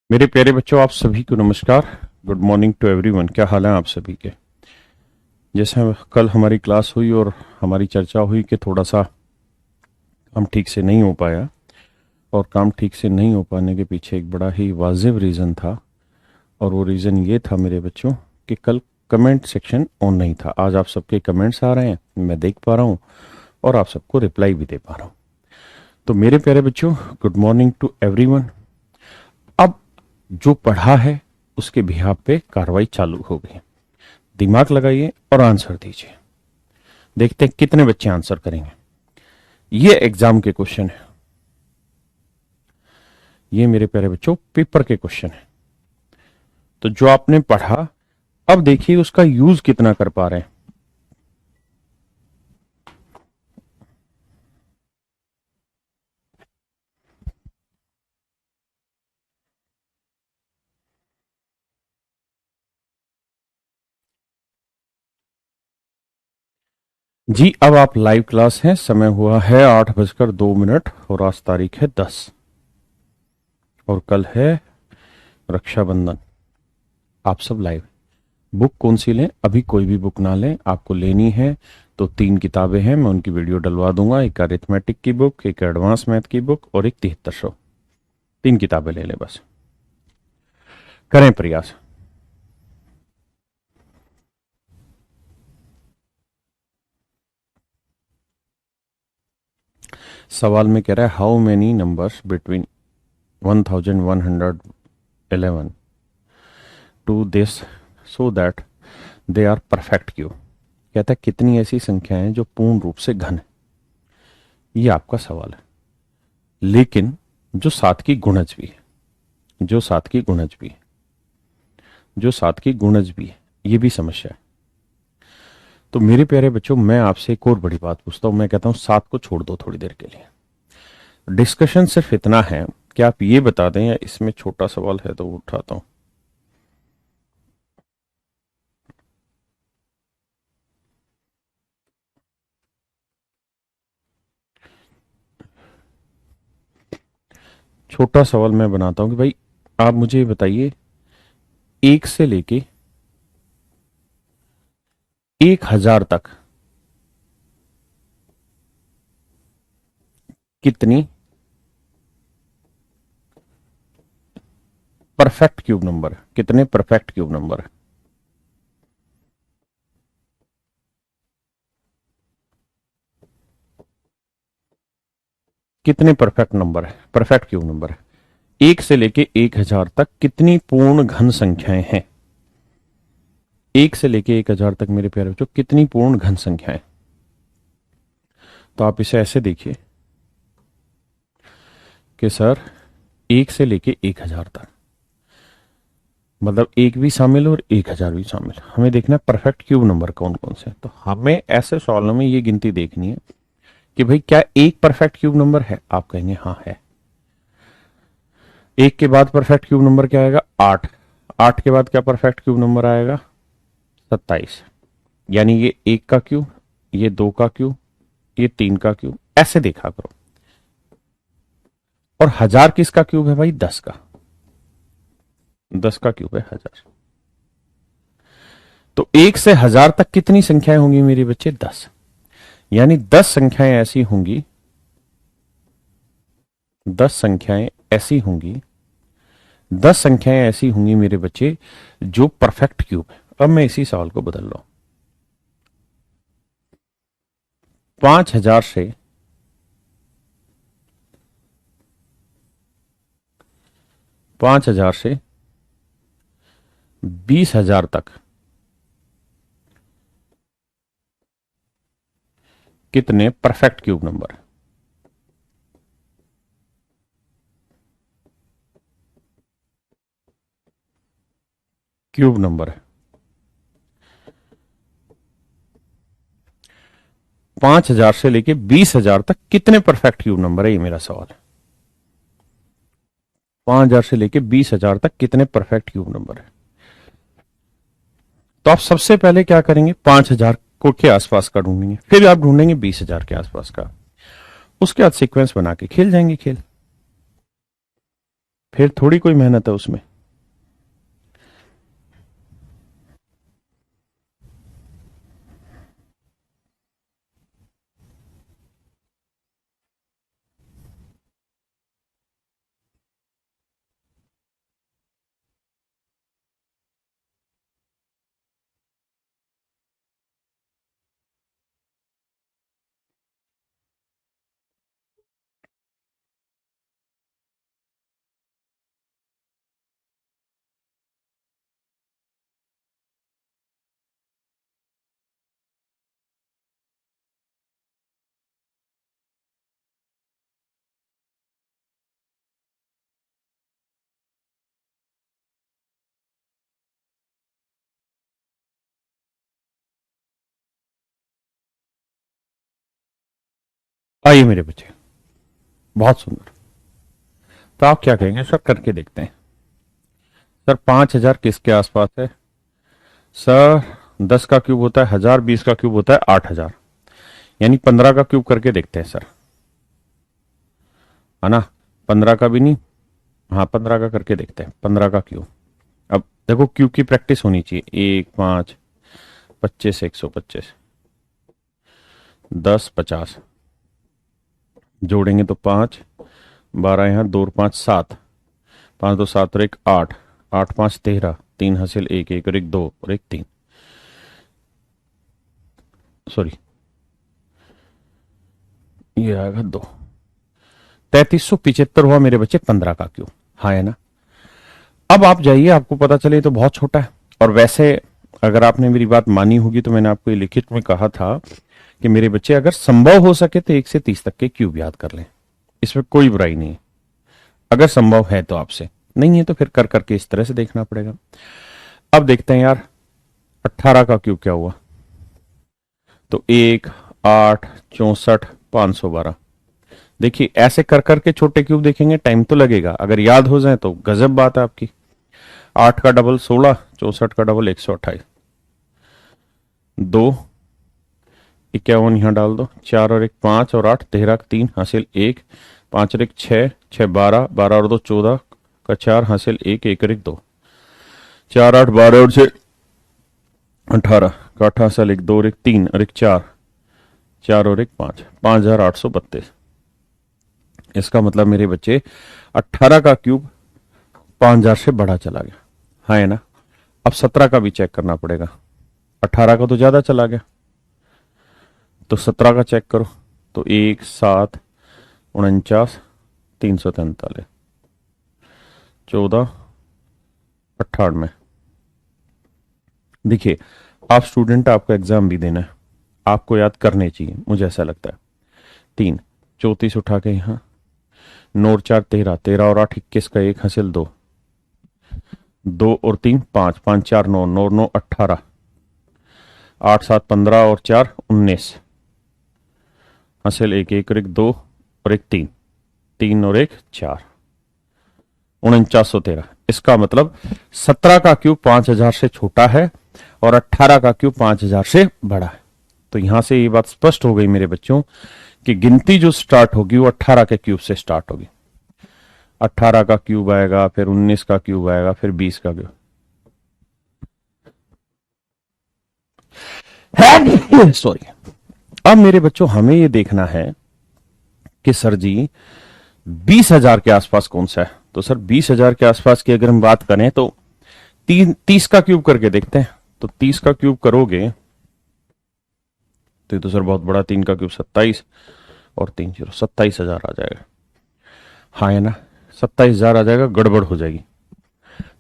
मेरे प्यारे बच्चों, आप सभी को नमस्कार। Good morning to everyone. क्या हाल है आप सभी के? जैसे कल हमारी क्लास हुई और हमारी चर्चा हुई कि थोड़ा सा काम ठीक से नहीं हो पाया, और काम ठीक से नहीं हो पाने के पीछे एक बड़ा ही वाजिब रीज़न था। और वो रीज़न ये था मेरे बच्चों कि कल कमेंट सेक्शन ऑन नहीं था। आज आप सबके कमेंट्स आ रहे हैं, मैं देख पा रहा हूँ और आप सबको रिप्लाई भी दे पा रहा हूँ। तो मेरे प्यारे बच्चों, गुड मॉर्निंग टू एवरीवन। अब जो पढ़ा है उसके बिहाफ पे कार्रवाई चालू हो गई। दिमाग लगाइए और आंसर दीजिए। देखते हैं कितने बच्चे आंसर करेंगे। ये एग्जाम के क्वेश्चन है, ये मेरे प्यारे बच्चों पेपर के क्वेश्चन है। तो जो आपने पढ़ा, अब देखिए उसका यूज कितना कर पा रहे हैं। जी, अब आप लाइव क्लास हैं। समय हुआ है 8:02 और आज तारीख है 10 और कल है रक्षाबंधन। आप सब लाइव। बुक कौन सी लें? अभी कोई भी बुक ना लें। आपको लेनी है तो 3 किताबें हैं, मैं उनकी वीडियो डलवा दूंगा। एक अरिथमेटिक की बुक, एक एडवांस मैथ की बुक और एक 7300। 3 किताबें ले लें बस। करें प्रयास। सवाल में कह रहा है how many numbers between 1111 to this so that they are perfect cube. कहता है कितनी ऐसी संख्याएं हैं जो पूर्ण रूप से घन है। ये आपका सवाल है, लेकिन जो सात की गुणज भी है, जो सात की गुणज भी है, जो सात की गुणज भी है, ये भी समस्या है। तो मेरे प्यारे बच्चों, मैं आपसे एक और बड़ी बात पूछता हूं। मैं कहता हूं सात को छोड़ दो थोड़ी देर के लिए। डिस्कशन सिर्फ इतना है कि आप ये बता दें, या इसमें छोटा सवाल है तो वो उठाता हूं। छोटा सवाल मैं बनाता हूं कि भाई आप मुझे ये बताइए, 1 से लेके 1000 तक कितनी परफेक्ट क्यूब नंबर है? कितने परफेक्ट क्यूब नंबर है? कितने परफेक्ट नंबर है, परफेक्ट क्यूब नंबर है? 1 से लेके 1000 तक कितनी पूर्ण घन संख्याएं हैं? 1 से लेके 1000 तक मेरे प्यारे बच्चों कितनी पूर्ण घन संख्याएं? तो आप इसे ऐसे देखिए कि सर 1 से लेके 1000 तक मतलब एक भी शामिल और 1000 भी शामिल। हमें देखना है परफेक्ट क्यूब नंबर कौन कौन से। तो हमें ऐसे सवालों में ये गिनती देखनी है कि भाई क्या एक परफेक्ट क्यूब नंबर है? आप कहेंगे हाँ है। एक के बाद परफेक्ट क्यूब नंबर क्या आएगा? 8। 8 के बाद क्या परफेक्ट क्यूब नंबर आएगा? 27। यानी ये 1 का क्यूब, ये 2 का क्यूब, ये 3 का क्यूब। ऐसे देखा करो। और 1000 किसका क्यूब है भाई? 10 का। 10 का क्यूब है 1000। तो 1 से 1000 तक कितनी संख्याएं होंगी मेरे बच्चे? 10। यानी 10 संख्याएं ऐसी होंगी, 10 संख्याएं ऐसी होंगी, 10 संख्याएं ऐसी होंगी मेरे बच्चे जो परफेक्ट क्यूब है। अब मैं इसी सवाल को बदल रहा हूं। 5000 से 5000 से 20000 तक कितने परफेक्ट क्यूब नंबर है? क्यूब नंबर है। 5000 से लेके 20000 तक कितने परफेक्ट क्यूब नंबर है? ये मेरा सवाल है। 5000 से लेके 20000 तक कितने परफेक्ट क्यूब नंबर है? तो आप सबसे पहले क्या करेंगे? 5000 को के आसपास का ढूंढेंगे, फिर आप ढूंढेंगे 20000 के आसपास का। उसके बाद सीक्वेंस बना के खेल जाएंगे खेल। फिर थोड़ी कोई मेहनत है उसमें। आइए मेरे बच्चे, बहुत सुंदर। तो आप क्या कहेंगे सर, करके देखते हैं। सर 5,000 किसके आसपास है? सर 10 का क्यूब होता है 1,000, 20 का क्यूब होता है 8,000, यानी 15 का क्यूब करके देखते हैं सर, है ना? 15 का भी नहीं, हाँ 15 का करके देखते हैं, 15 का क्यूब। अब देखो क्यूब की प्रैक्टिस होनी चाहिए। 1 5 25 125 10 50, जोड़ेंगे तो 5 12 यहाँ 2 और 5 7, 5 2 7 और 1 8, 8 5 13, 3 हासिल 1 1 और 1 2 और 1 3, सॉरी ये आएगा 2। 3375 हुआ मेरे बच्चे 15 का क्यूब, हाँ है ना? अब आप जाइए, आपको पता चले तो बहुत छोटा है। और वैसे अगर आपने मेरी बात मानी होगी तो मैंने आपको ये लिखित में कहा था कि मेरे बच्चे अगर संभव हो सके तो 1 से 30 तक के क्यूब याद कर लें, इसमें कोई बुराई नहीं है। अगर संभव है तो आपसे, नहीं है तो फिर कर करके इस तरह से देखना पड़ेगा। अब देखते हैं यार 18 का क्यूब क्या हुआ। तो 1 8 64 512। देखिए ऐसे कर करके छोटे क्यूब देखेंगे, टाइम तो लगेगा, अगर याद हो जाए तो गजब बात है आपकी। 8 का डबल 16, 64 का डबल 128, 2 51 यहां डाल दो, 4 और 1 5 और 8 13 3 हासिल 1, 5 और 1 6 6 12, 12 और 2 14 का 4 हासिल 1 1 और 1 2, 4 8 12 और 6 18 का 8 हासिल 1 2 और 1 3 और 1 4, 4 और 1 5, 5832। इसका मतलब मेरे बच्चे 18 का क्यूब 5,000 से बड़ा चला गया, हाँ है ना? अब 17 का भी चेक करना पड़ेगा। 18 का तो ज्यादा चला गया, तो 17 का चेक करो। तो 1 7 49 343, 14 98। देखिए आप स्टूडेंट, आपको एग्जाम भी देना है, आपको याद करने चाहिए, मुझे ऐसा लगता है। 3 34 उठा के यहाँ, 9 और 4 13, 13 और 8 21 का 1 हासिल 2, 2 और 3 5, 5 4 9, 9 9 18, 8 7 15 और 4 19 हासिल 1 1 और 1 2 और 1 3, 3 और 1 4, 4913। इसका मतलब 17 का क्यूब 5,000 से छोटा है और 18 का क्यूब 5,000 से बड़ा है। तो यहां से ये बात स्पष्ट हो गई मेरे बच्चों कि गिनती जो स्टार्ट होगी वो 18 के क्यूब से स्टार्ट होगी। 18 का क्यूब आएगा, फिर 19 का क्यूब आएगा, फिर 20 का क्यूब। सॉरी। अब मेरे बच्चों हमें ये देखना है कि सर जी 20,000 के आसपास कौन सा है। तो सर 20,000 के आसपास की अगर हम बात करें तो 30 का क्यूब करके देखते हैं। तो 30 का क्यूब करोगे तो ये तो सर बहुत बड़ा, 3 का क्यूब 27 और 3 0 27,000 आ जाएगा, हाँ है ना? 27,000 आ जाएगा, गड़बड़ हो जाएगी।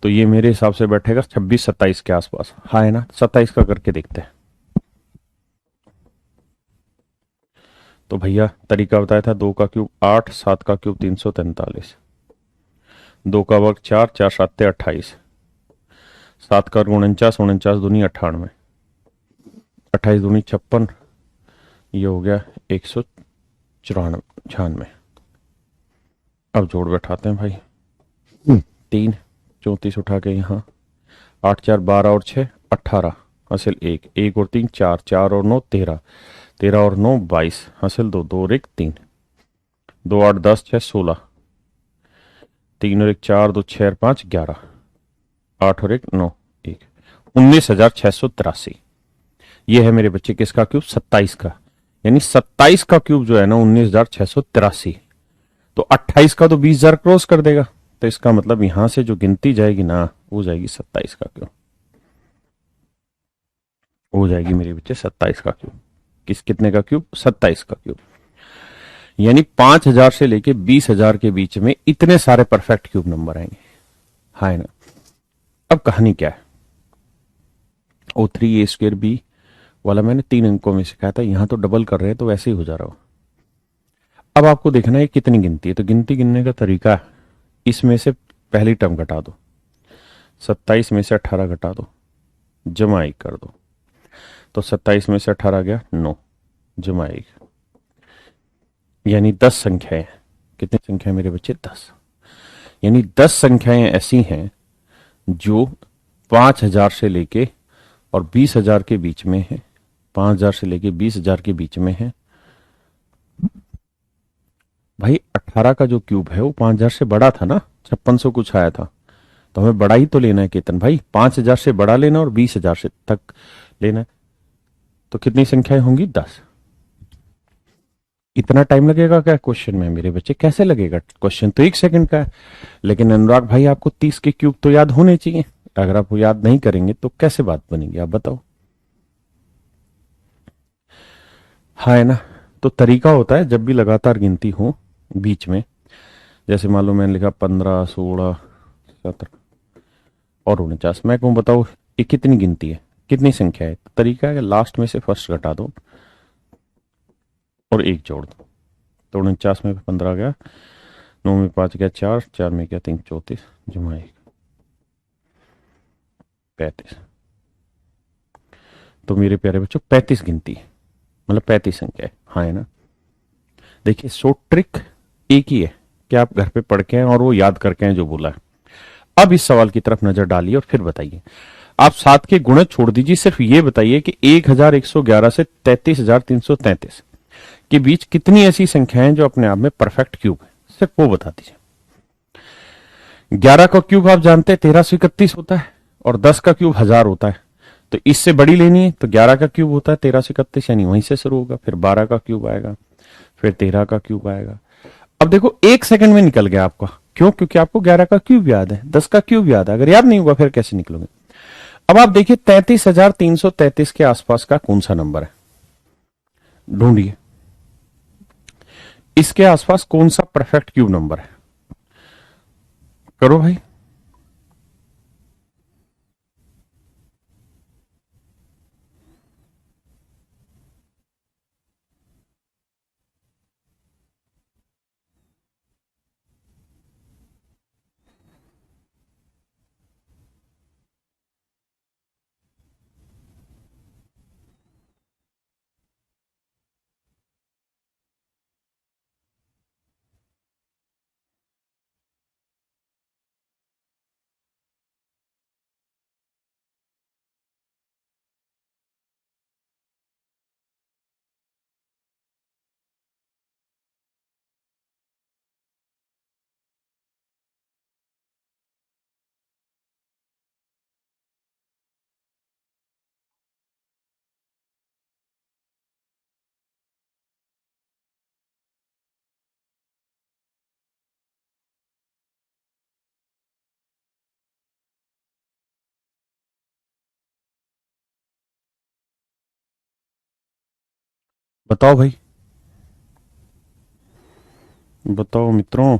तो ये मेरे हिसाब से बैठेगा 26 27 के आसपास, हाँ है ना? 27 का करके देखते हैं। तो भैया तरीका बताया था, 2 का क्यूब 8, 7 का क्यूब 343, 2 का वर्ग 4, 4 7 28, 7 का वर्ग 49, 49 दूनी 98, 28 दूनी 56, ये हो गया 194। अब जोड़ बैठाते हैं भाई। 3 34 उठा के यहाँ, 8 4 12 और 6 18 हासिल 1 1 और 3 4, 4 और 9 13, 13 और 9 22 हासिल 2 2 और 1 3, 2 8 10 6 16, 3 और 1 4, 2 6 और 5 11, 8 और 1 9, 1 19,683। ये है मेरे बच्चे किसका क्यूब? 27 का। यानी 27 का क्यूब जो है ना 19,683। तो 28 का तो 20,000 क्रॉस कर देगा, तो इसका मतलब यहां से जो गिनती जाएगी ना वो जाएगी 27 का क्यूब, हो जाएगी मेरे बच्चे 27 का क्यूब। कितने का क्यूब? 27 का क्यूब। यानी 5,000 से लेके 20,000 के बीच में इतने सारे परफेक्ट क्यूब नंबर आएंगे। हाँ है ना। अब कहानी क्या है? O3A²B वाला मैंने 3 अंकों में सिखाया था, यहां तो डबल कर रहे हैं तो वैसे ही हो जा रहा हो। अब आपको देखना है कितनी गिनती है, तो गिनती गिनने का तरीका है, इसमें से पहली टर्म घटा दो, 27 में से 18 घटा दो, जमा 1 कर दो, तो 27 में से 18 गया 9, जमा 1, यानी 10 संख्याएं। कितनी संख्याएं मेरे बच्चे? 10। यानी 10 संख्याएं ऐसी हैं जो 5,000 से लेके और 20,000 के बीच में है। 5,000 से लेके 20,000 के बीच में है। भाई 18 का जो क्यूब है वो 5,000 से बड़ा था ना, 5600 कुछ आया था, तो हमें बड़ा ही तो लेना है केतन भाई, 5,000 से बड़ा लेना और 20,000 से तक लेना है। तो कितनी संख्याएं होंगी? 10। इतना टाइम लगेगा क्या क्वेश्चन में मेरे बच्चे? कैसे लगेगा? क्वेश्चन तो 1 सेकंड का है, लेकिन अनुराग भाई आपको 30 के क्यूब तो याद होने चाहिए। अगर आप वो याद नहीं करेंगे तो कैसे बात बनेगी, आप बताओ। हाँ है ना। तो तरीका होता है जब भी लगातार गिनती हो बीच में, जैसे मान लो मैंने लिखा 15 16 17 और 49, मैं कहूँ बताओ ये कितनी गिनती है, कितनी संख्या है? तरीका है लास्ट में से फर्स्ट घटा दो और 1 जोड़ दो, तो 49 में 15 गया, 9 में 5 गया 4, 4 में गया 3 34, जमा 1 35। तो मेरे प्यारे बच्चों 35 गिनती है, मतलब 35 संख्या है। हाँ है ना। देखिए सो ट्रिक एक ही है कि आप घर पे पढ़ के हैं और वो याद करके हैं जो बोला है। अब इस सवाल की तरफ नजर डालिए और फिर बताइए। आप 7 के गुणज छोड़ दीजिए, सिर्फ ये बताइए कि 1111 से 33,333 के बीच कितनी ऐसी संख्याएं जो अपने आप में परफेक्ट क्यूब है, सिर्फ वो बता दीजिए। 11 का क्यूब आप जानते हैं 1331 होता है और 10 का क्यूब 1000 होता है, तो इससे बड़ी लेनी है तो 11 का क्यूब होता है 1331, यानी वहीं से शुरू होगा, फिर 12 का क्यूब आएगा, फिर 13 का क्यूब आएगा। अब देखो 1 सेकंड में निकल गया आपका, क्यों? क्योंकि आपको 11 का क्यूब याद है, 10 का क्यूब याद है, अगर याद नहीं होगा फिर कैसे निकलोगे? अब आप देखिए 33,333 के आसपास का कौन सा नंबर है, ढूंढिए इसके आसपास कौन सा परफेक्ट क्यूब नंबर है, करो भाई। बताओ भाई, बताओ मित्रों।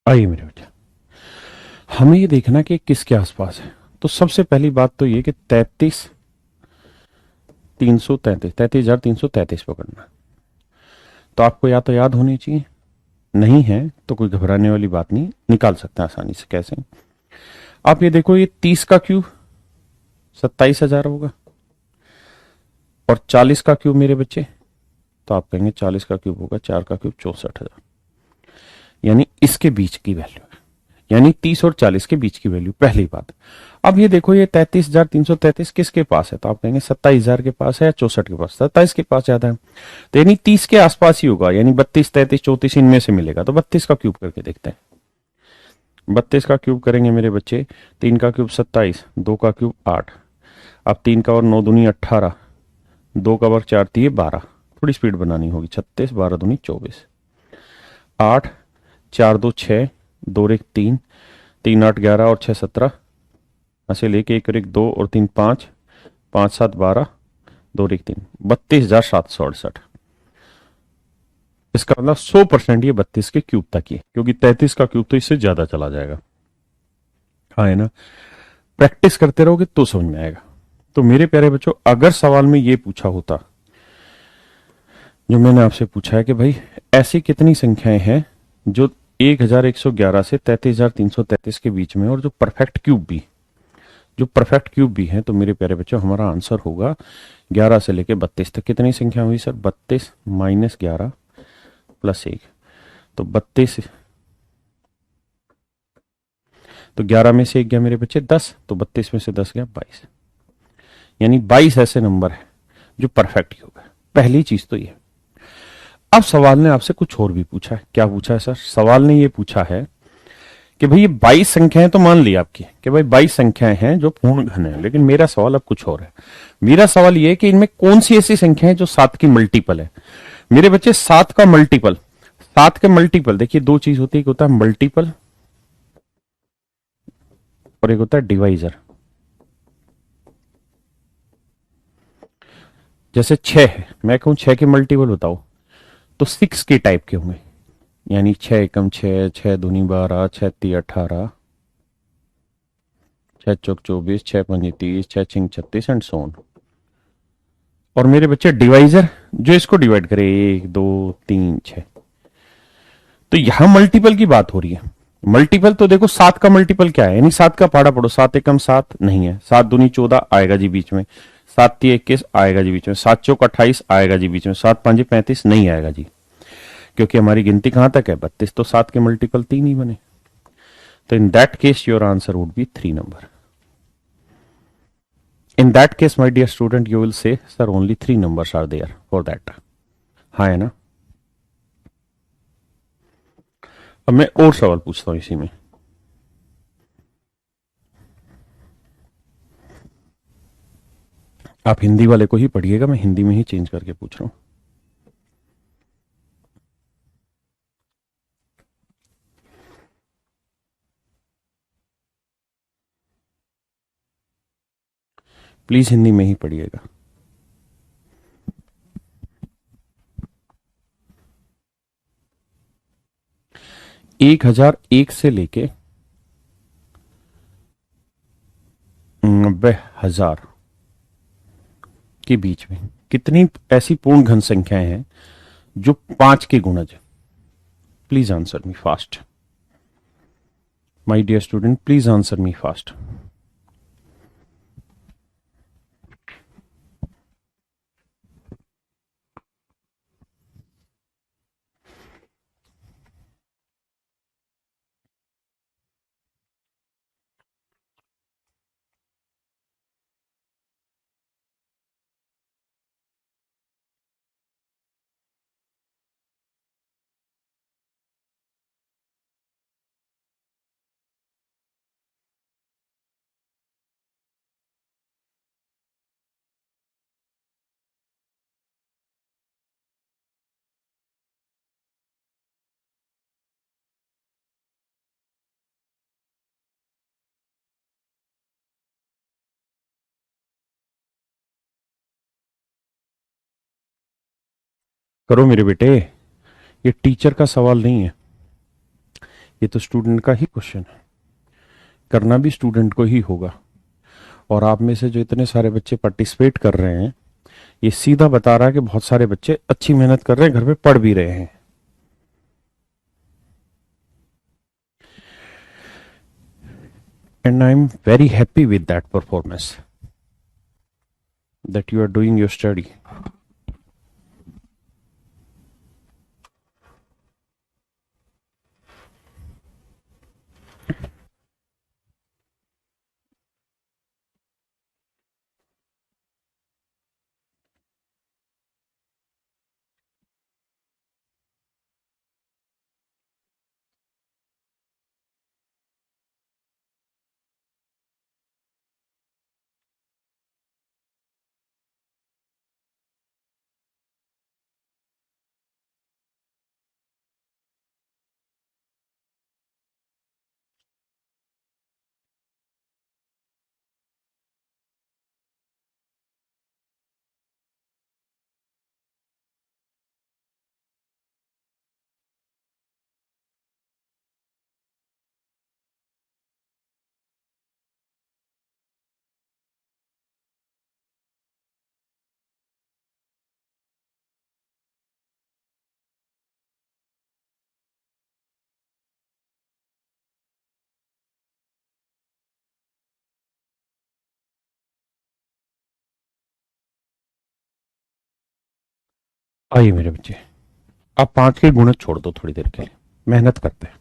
आइए मेरे बेटा, हमें ये देखना कि किसके आसपास है। तो सबसे पहली बात तो ये कि 33,333 33,333 पकड़ना। तो आपको या तो याद होनी चाहिए, नहीं है तो कोई घबराने वाली बात नहीं, निकाल सकते हैं आसानी से। कैसे? आप ये देखो, ये 30 का क्यूब 27,000 होगा, और 40 का क्यूब मेरे बच्चे, तो आप कहेंगे 40 का क्यूब होगा 4 का क्यूब 64,000, यानी इसके बीच की वैल्यू है, यानी 30 और 40 के बीच की वैल्यू, पहली बात। अब ये देखो, ये 33,333 किसके पास है, तो आप कहेंगे 27,000 के पास है या 64 के पास, 27 के पास ज्यादा है, तो यानी 30 के आसपास ही होगा, यानी 32, 33, 34 इनमें से मिलेगा। तो 32 का क्यूब करके देखते हैं। 32 का क्यूब करेंगे मेरे बच्चे, 3 का क्यूब 27, 2 का क्यूब 8, अब 3 का और 9 दूनी 18, 2 का वर्ग 4 3 12, थोड़ी स्पीड बनानी होगी, 36, 12 दूनी 24, 8, 4 2 6, 2 1 3, 3 8 11 और 6 17, ऐसे लेके 1 और 1 2 और 3 5, 5 7 12, 2 1 3, 32,768। इसका मतलब 100% ये 32 के क्यूब तक ही है, क्योंकि 33 का क्यूब तो इससे ज्यादा चला जाएगा। हाँ है ना? प्रैक्टिस करते रहोगे तो समझ में आएगा। तो मेरे प्यारे बच्चों, अगर सवाल में ये पूछा होता जो मैंने आपसे पूछा है कि भाई ऐसी कितनी संख्याएं हैं जो 1111 से 33,333 के बीच में, और जो परफेक्ट क्यूब भी है, तो मेरे प्यारे बच्चों हमारा आंसर होगा 11 से लेके 32 तक। कितनी संख्या हुई सर? 32 माइनस 11 प्लस 1, तो 32, तो 11 में से 1 गया मेरे बच्चे 10, तो 32 में से 10 गया 22, यानी 22 ऐसे नंबर है जो परफेक्ट क्यूब है। पहली चीज तो ये। अब सवाल ने आपसे कुछ और भी पूछा है। क्या पूछा है सर? सवाल ने ये पूछा है कि भाई ये 22 संख्याएं तो मान ली आपकी कि भाई 22 संख्याएं हैं जो पूर्ण घन है, लेकिन मेरा सवाल अब कुछ और है। मेरा सवाल ये है कि इनमें कौन सी ऐसी संख्या है जो 7 की मल्टीपल है। मेरे बच्चे 7 का मल्टीपल, 7 के मल्टीपल देखिए, दो चीज होती है, एक होता है मल्टीपल और एक होता है डिवाइजर। जैसे 6 है, मैं कहूं 6 के मल्टीपल बताओ, तो 6 के टाइप के होंगे, यानी 6 एकम 6, 6 दूनी 12, 6 ती 18, 6 चौक 24, 6 पंजी 30, 6 छिंग 36 एंड सो ऑन। और मेरे बच्चे डिवाइजर जो इसको डिवाइड करे 1 2 3 6, तो यहां मल्टीपल की बात हो रही है। मल्टीपल तो देखो 7 का मल्टीपल क्या है, यानी 7 का पाड़ा पढ़ो, 7 एकम 7 नहीं है, 7 दूनी 14 आएगा जी बीच में, 7 ती 21 आएगा जी बीच में, 7 चौक 28 आएगा जी बीच में, 7 पांजी 35 नहीं आएगा जी, क्योंकि हमारी गिनती कहां तक है 32, तो 7 के मल्टीपल 3 ही बने। तो in that case your answer would be 3 number. In that case, my dear student, you will say, sir, only 3 numbers are there for that. हाँ है ना? अब मैं और सवाल पूछता हूं इसी में। आप हिंदी वाले को ही पढ़िएगा, मैं हिंदी में ही चेंज करके पूछ रहा हूं। प्लीज हिंदी में ही पढ़िएगा। एक हजार एक से लेके 90,000 के बीच में कितनी ऐसी पूर्ण घन संख्याएं हैं जो 5 के गुणज है? Please answer me fast, my dear student, please answer me fast. करो मेरे बेटे, ये टीचर का सवाल नहीं है, ये तो स्टूडेंट का ही क्वेश्चन है। करना भी स्टूडेंट को ही होगा। और आप में से जो इतने सारे बच्चे पार्टिसिपेट कर रहे हैं, ये सीधा बता रहा है कि बहुत सारे बच्चे अच्छी मेहनत कर रहे हैं, घर पे पढ़ भी रहे हैं। And I am very happy with that performance that you are doing your study. आइए मेरे बच्चे, आप 5 के गुणज छोड़ दो थोड़ी देर के लिए, मेहनत करते हैं।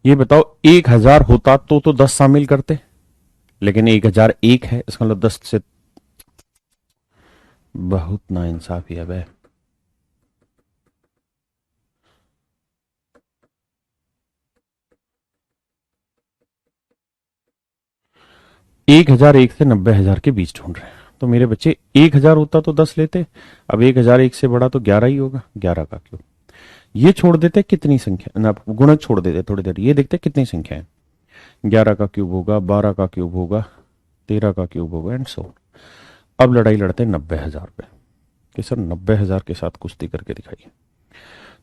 ये बताओ 1000 होता तो 10 शामिल करते, लेकिन 1001 है, इसका मतलब 10 से बहुत नाइंसाफी है बे। 1001 से 90,000 के बीच ढूंढ रहे हैं। तो मेरे बच्चे 1000 होता तो 10 लेते, अब 1001 से बड़ा तो 11 ही होगा, 11 का क्यूब। ये छोड़ देते कितनी संख्या ना, गुणज छोड़ देते थोड़ी देर, ये देखते कितनी संख्या है। 11 का क्यूब होगा, 12 का क्यूब होगा, 13 का क्यूब होगा एंड सो। अब लड़ाई लड़ते हैं 90,000 पे कि सर 90,000 के साथ कुश्ती करके दिखाइए।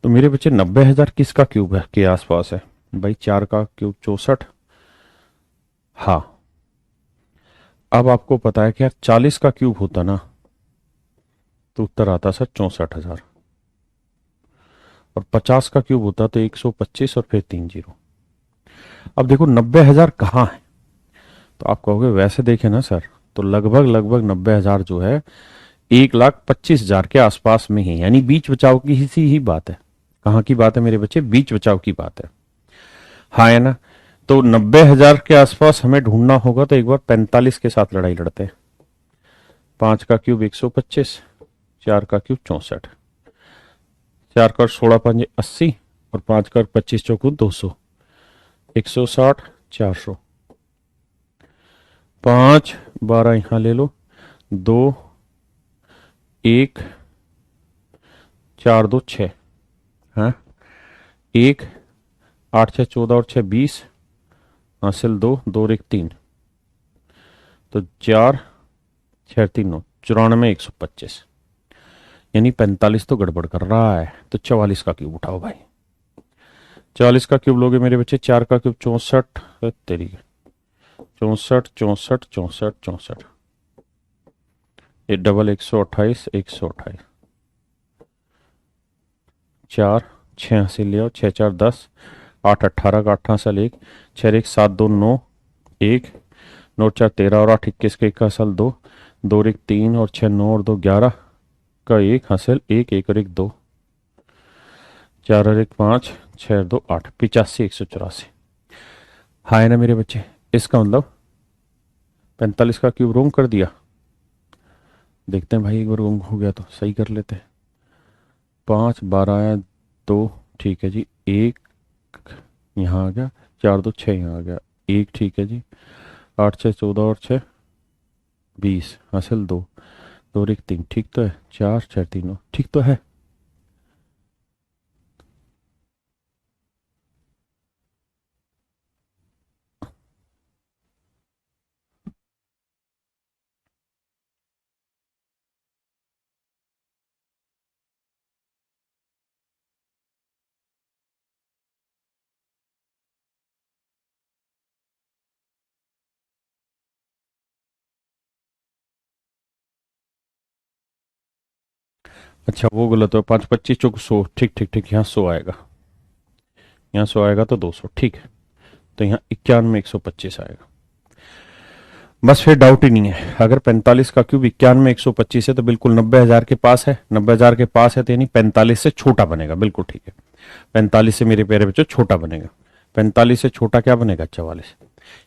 तो मेरे बच्चे 90,000 किसका क्यूब है के आसपास है? भाई 4 का क्यूब 64। हाँ, अब आपको पता है कि यार 40 का क्यूब होता ना तो उत्तर आता सर 64,000, और 50 का क्यूब होता तो 125 और फिर 3 जीरो। अब देखो 90,000 कहाँ है, तो आप कहोगे वैसे देखें ना सर तो लगभग लगभग 90,000 जो है 1,25,000 के आसपास में ही, यानी बीच बचाव की ही सी ही बात है। कहाँ की बात है मेरे बच्चे? बीच बचाव की बात है। हाँ है ना? तो 90,000 के आसपास हमें ढूंढना होगा, तो एक बार 45 के साथ लड़ाई लड़ते हैं। 5 का क्यूब 125, 4 का क्यूब 64, 4 का 16 पंजे 80, और 5 का 25 चौकू 200, 160, 400, 5 12 यहां ले लो, 2 1 4 2 6, हाँ 1 8 6 14 और 6 20, हासिल 2 2 और 1 3, तो 4 6 3 9, 94 125, यानी 45 तो गड़बड़ कर रहा है। तो 44 का क्यूब उठाओ भाई। 44 का क्यूब लोगे मेरे बच्चे, 4 का क्यूब 64, तेरी 64 64 64 64, ये डबल 128 128, 4 6 से ले आओ, 6 4 10, 8 18 का 8 साल 1, 6 1 7 2 9 1, 9 4 13 और 8 21 का 1 का साल 2, 2 1 3 और 6 9 और 2 11 का 1 हासिल 1 1 और 1 2, 4 और 1 5, 6 और 2 8, 85 184। हाँ है ना मेरे बच्चे? इसका मतलब 45 का क्यूब रोंग कर दिया। देखते हैं भाई, एक बार रोंग हो गया तो सही कर लेते हैं। 5 12 है, 2 ठीक है जी, 1 यहाँ आ गया, 4 2 6 यहाँ आ गया, 1 ठीक है जी, 8 6 14 और 6 20 हासिल 2, 2 और 1 3 ठीक तो है, 4 6 3 9 ठीक तो है। अच्छा वो गलत है, 5 25 100, ठीक ठीक ठीक, यहाँ 100 आएगा, यहाँ 100 आएगा तो 200, ठीक है। तो यहाँ 91 125 आएगा। बस फिर डाउट ही नहीं है, अगर 45 का क्यूब 91 125 है तो बिल्कुल 90,000 के पास है, 90,000 के पास है तो यानी 45 से छोटा बनेगा, बिल्कुल ठीक है। 45 से मेरे प्यारे बच्चों छोटा बनेगा, 45 से छोटा क्या बनेगा, 44,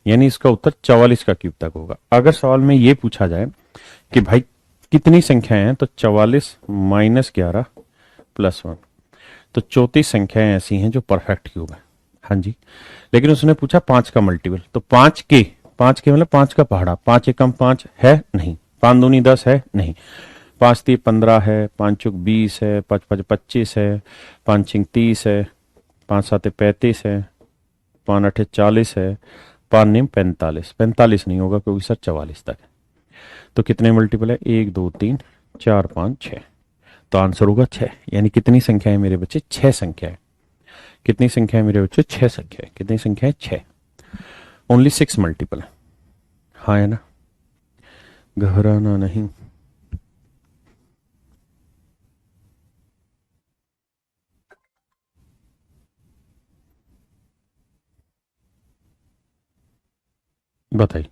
यानी इसका उत्तर 44 का क्यूब तक होगा। अगर सवाल में ये पूछा जाए कि भाई कितनी संख्याएं हैं, तो 44 -11 +1, तो 34 संख्याएं ऐसी हैं जो परफेक्ट क्यूब है। हाँ जी, लेकिन उसने पूछा 5 का मल्टीपल, तो 5 के मतलब 5 का पहाड़ा, 5 एकम 5 है नहीं, 5 दूनी 10 है नहीं, 5 3 15 है, 5 चौक 20 है, 5 5 25 है, 5 6 30 है, 5 7 35 है, 5 8 40 है, 5 9 45, 45 नहीं होगा क्योंकि सर 44 तक है। तो कितने मल्टीपल है, 1 2 3 4 5 6, तो आंसर होगा 6। यानी कितनी संख्या है मेरे बच्चे, 6 संख्या है। कितनी संख्या है मेरे बच्चे, 6 संख्या है। कितनी संख्या है, 6। ओनली 6 मल्टीपल है, हाँ है ना, घबराना नहीं। बताइए।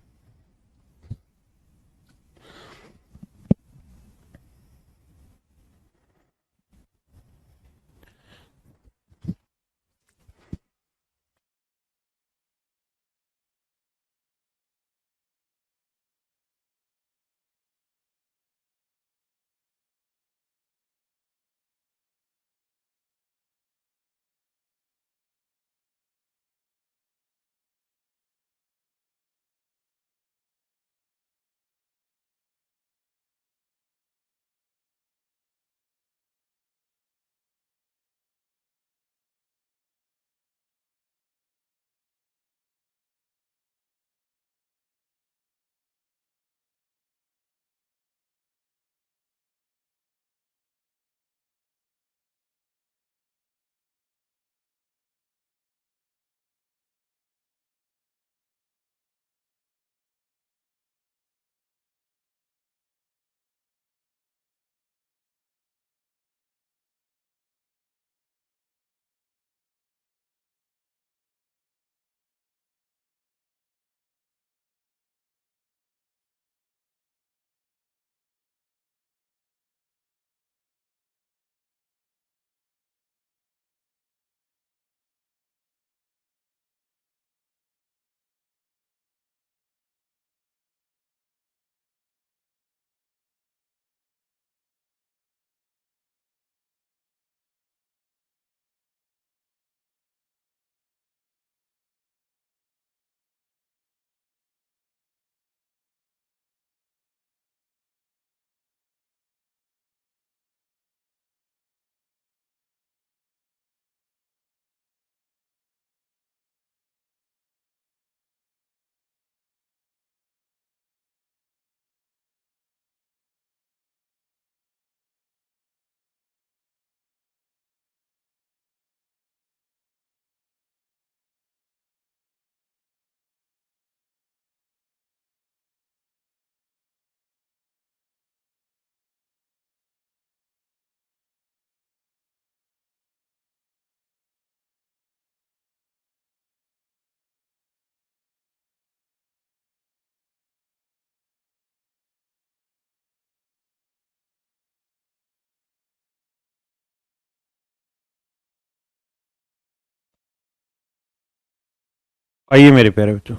आइए मेरे प्यारे बच्चों,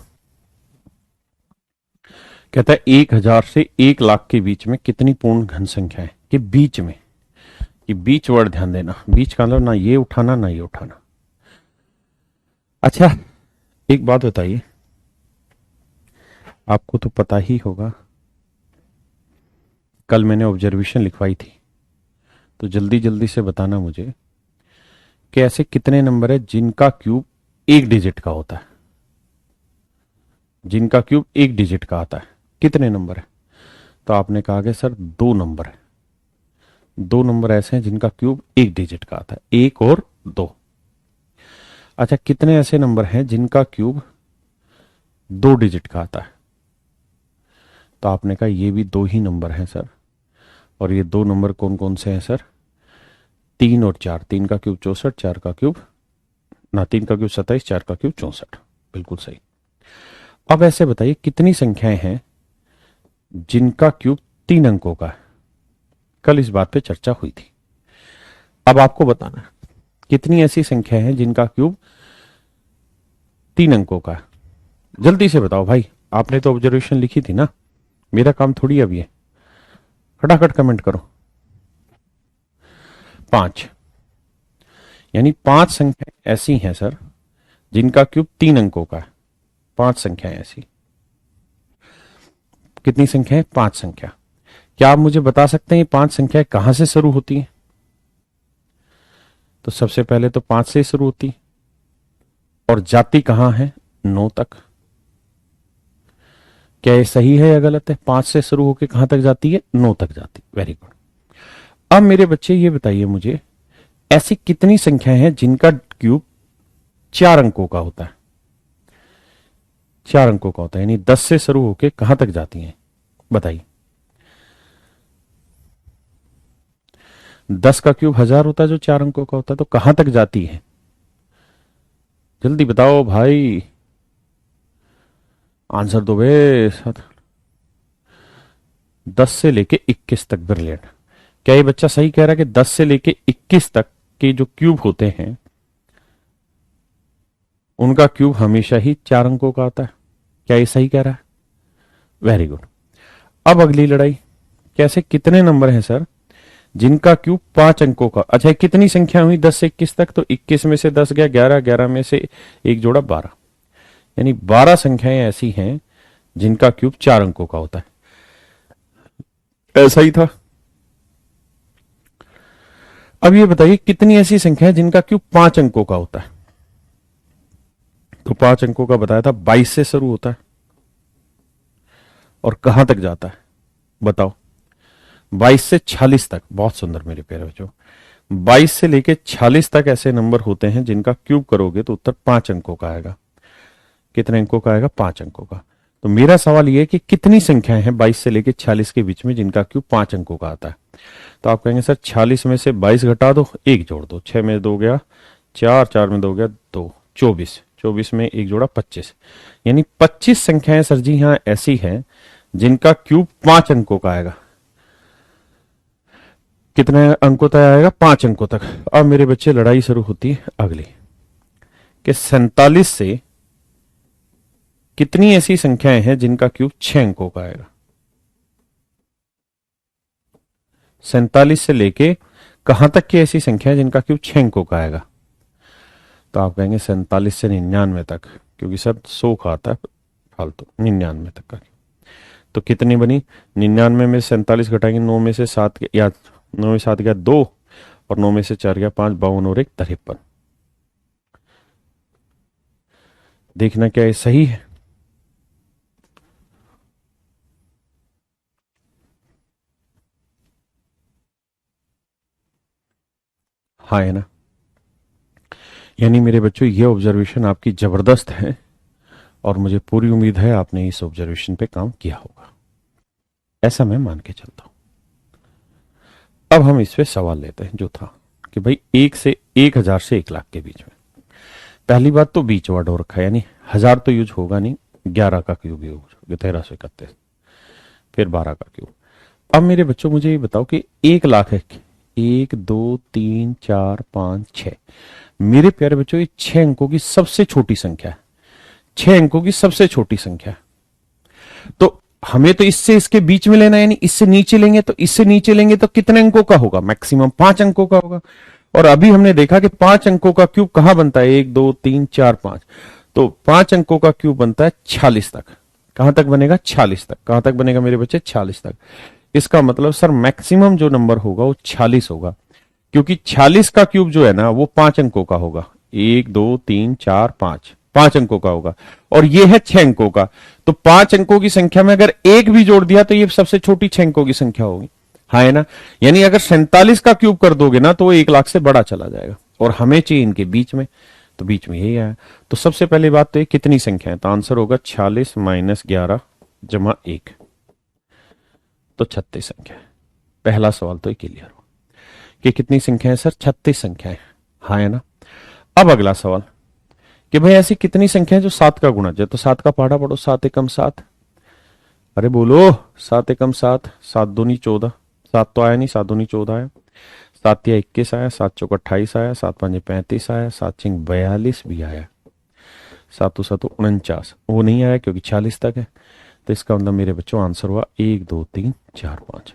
कहता है 1,000 से 1,00,000 के बीच में कितनी पूर्ण घन संख्या है, के बीच में, ये बीच वर्ड ध्यान देना, बीच का मतलब ना ये उठाना ना ये उठाना। अच्छा एक बात बताइए, आपको तो पता ही होगा, कल मैंने ऑब्जर्वेशन लिखवाई थी, तो जल्दी जल्दी से बताना मुझे कि ऐसे कितने नंबर है जिनका क्यूब एक डिजिट का होता है, जिनका क्यूब एक डिजिट का आता है, कितने नंबर है। तो आपने कहा कि सर 2 नंबर है, 2 नंबर ऐसे हैं जिनका क्यूब एक डिजिट का आता है, 1 और 2। अच्छा कितने ऐसे नंबर हैं जिनका क्यूब 2 डिजिट का आता है। तो आपने कहा ये भी 2 ही नंबर हैं सर, और ये 2 नंबर कौन कौन से हैं सर, 3 और 4, 3 का क्यूब 64, 4 का क्यूब ना, 3 का क्यूब 27, 4 का क्यूब 64, बिल्कुल सही। अब ऐसे बताइए कितनी संख्याएं हैं जिनका क्यूब 3 अंकों का है। कल इस बात पे चर्चा हुई थी। अब आपको बताना है कितनी ऐसी संख्या है जिनका क्यूब 3 अंकों का है। जल्दी से बताओ भाई, आपने तो ऑब्जर्वेशन लिखी थी ना, मेरा काम थोड़ी अभी है। फटाफट कमेंट करो। 5, यानी 5 संख्याएं ऐसी हैं सर जिनका क्यूब 3 अंकों का है। 5 संख्याएं ऐसी। कितनी संख्या है? 5 संख्या। क्या आप मुझे बता सकते हैं ये 5 संख्याएं कहां से शुरू होती हैं? तो सबसे पहले तो 5 से शुरू होती और जाती कहां है? 9 तक। क्या ये सही है या गलत है? 5 से शुरू होकर कहां तक जाती है? 9 तक जाती। Very good. अब मेरे बच्चे ये बताइए मुझे, ऐसी कितनी संख्याएं हैं जिनका क्यूब 4 अंकों का होता है? 4 अंकों का होता है, यानी 10 से शुरू होकर कहां तक जाती हैं? बताइए। 10 का क्यूब 1000 होता है जो 4 अंकों का होता है, तो कहां तक जाती है? जल्दी बताओ भाई, आंसर दो बे। 10 से लेके 21 तक। ब्रिलियंट। क्या ये बच्चा सही कह रहा है कि 10 से लेके 21 तक के जो क्यूब होते हैं उनका क्यूब हमेशा ही 4 अंकों का आता है? क्या ये सही कह रहा है? Very good. अब अगली लड़ाई, कैसे कितने नंबर हैं सर जिनका क्यूब 5 अंकों का? अच्छा, कितनी संख्या हुई 10 से 21 तक? तो 21 में से 10 गया 11, 11 में से एक जोड़ा 12, यानी 12 संख्याएं ऐसी हैं जिनका क्यूब 4 अंकों का होता है। ऐसा ही था। अब ये बताइए कितनी ऐसी संख्या है जिनका क्यूब 5 अंकों का होता है? तो 5 अंकों का बताया था, 22 से शुरू होता है और कहां तक जाता है? बताओ। 22 से 46 तक। बहुत सुंदर मेरे प्यारे बच्चों। 22 से लेके 46 तक ऐसे नंबर होते हैं जिनका क्यूब करोगे तो उत्तर 5 अंकों का आएगा। कितने अंकों का आएगा? 5 अंकों का। तो मेरा सवाल यह है कि कितनी संख्याएं हैं 22 से लेके 46 के बीच में जिनका क्यूब 5 अंकों का आता है? तो आप कहेंगे सर 46 में से 22 घटा दो, 1 जोड़ दो, 6 में 2 गया 4, 4 में 2 गया 2, 24, 24 में 1 जोड़ा 25, यानी 25 संख्याएं सर जी यहां ऐसी हैं जिनका क्यूब 5 अंकों का आएगा। कितने अंकों तक आएगा? 5 अंकों तक। अब मेरे बच्चे लड़ाई शुरू होती है अगली, कि 47 से कितनी ऐसी संख्याएं हैं जिनका क्यूब 6 अंकों का आएगा? 47 से लेके कहां तक की ऐसी संख्या है जिनका क्यूब 6 अंकों का आएगा? तो आप कहेंगे 47 से 99 तक, क्योंकि सर 100 का आता है फालतू। 99 तक का। तो कितनी बनी? 99 में 47 घटाएंगे, 9 में से 7 या 9 में 7 गया 2 और 9 में से 4 गया 5, 52 और 1 53। देखना क्या ये सही है? हाँ है ना? यानी मेरे बच्चों ये ऑब्जर्वेशन आपकी जबरदस्त है और मुझे पूरी उम्मीद है आपने इस ऑब्जर्वेशन पे काम किया होगा, ऐसा मैं मान के चलता हूं। अब हम इस पे सवाल लेते हैं जो था कि भाई 1 से 1000 से 1 लाख के बीच में। पहली बात तो बीच वर्ड हो रखा है, यानी 1000 तो यूज होगा नहीं, 11 का क्यूब यूज होगा, 1331, फिर 12 का क्यूब। अब मेरे बच्चों मुझे ये बताओ कि 1 लाख है, 1 2 3 4 5 6। मेरे प्यारे बच्चों ये 6 अंकों की सबसे छोटी संख्या है। 6 अंकों की सबसे छोटी संख्या है। तो हमें तो इससे इसके बीच में लेना है, यानी इससे नीचे लेंगे तो इससे नीचे लेंगे तो कितने अंकों का होगा? मैक्सिमम 5 अंकों का होगा। और अभी हमने देखा कि 5 अंकों का क्यूब कहां बनता है? 1 2 3 4 5। तो 5 अंकों का क्यूब बनता है 46 तक। कहां तक बनेगा? 46 तक। कहां तक बनेगा मेरे बच्चे? 46 तक। इसका मतलब सर मैक्सिमम जो नंबर होगा वो 46 होगा, क्योंकि 46 का क्यूब जो है ना वो 5 अंकों का होगा। 1 2 3 4 5, 5 अंकों का होगा, और ये है 6 अंकों का। तो 5 अंकों की संख्या में अगर एक भी जोड़ दिया तो ये सबसे छोटी 6 अंकों की संख्या होगी। हाँ है ना? यानी अगर 47 का क्यूब कर दोगे ना तो वो 1 लाख से बड़ा चला जाएगा, और हमें चाहिए इनके बीच में, तो बीच में यही आया। तो सबसे पहली बात तो ये कितनी संख्या है? तो आंसर होगा 46 माइनस 11 जमा 1, तो 36 संख्या है। पहला सवाल तो ये क्लियर हो। कि कितनी संख्या है सर? 36 संख्या है। हाँ है ना। अब अगला सवाल कि भाई ऐसी कितनी संख्या है जो 7 का गुणज है? तो 7 का पहाड़ा पढ़ो, 7 एकम 7। अरे बोलो, 7 एकम 7, 7 दूनी 14। 7 तो आया नहीं, 7 दूनी 14 आया। 7 या 21 आया, 7 चौक 28 आया, 7 5 35 आया, 7 6 42 भी आया, 7 7 49 वो नहीं आया क्योंकि 46 तक है। तो इसका मतलब मेरे बच्चों आंसर हुआ 1 2 3 4 5।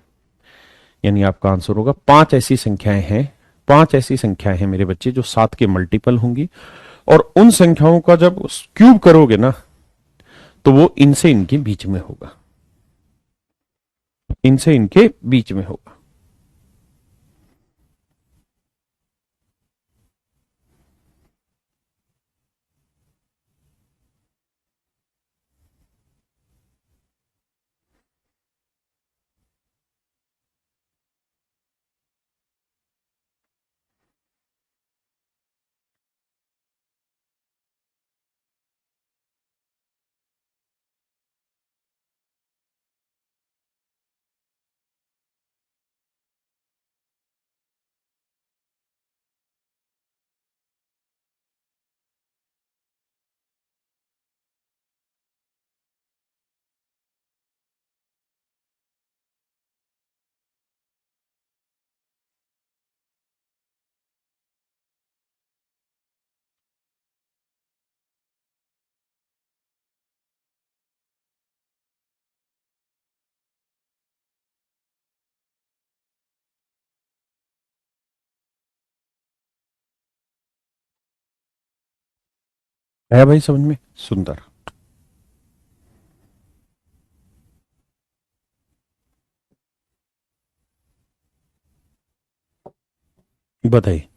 यानी आपका आंसर होगा 5 ऐसी संख्याएं हैं, 5 ऐसी संख्याएं हैं मेरे बच्चे जो 7 के मल्टीपल होंगी, और उन संख्याओं का जब क्यूब करोगे ना तो वो इनसे इनके बीच में होगा, इनसे इनके बीच में होगा। है भाई समझ में? सुंदर। बताइए।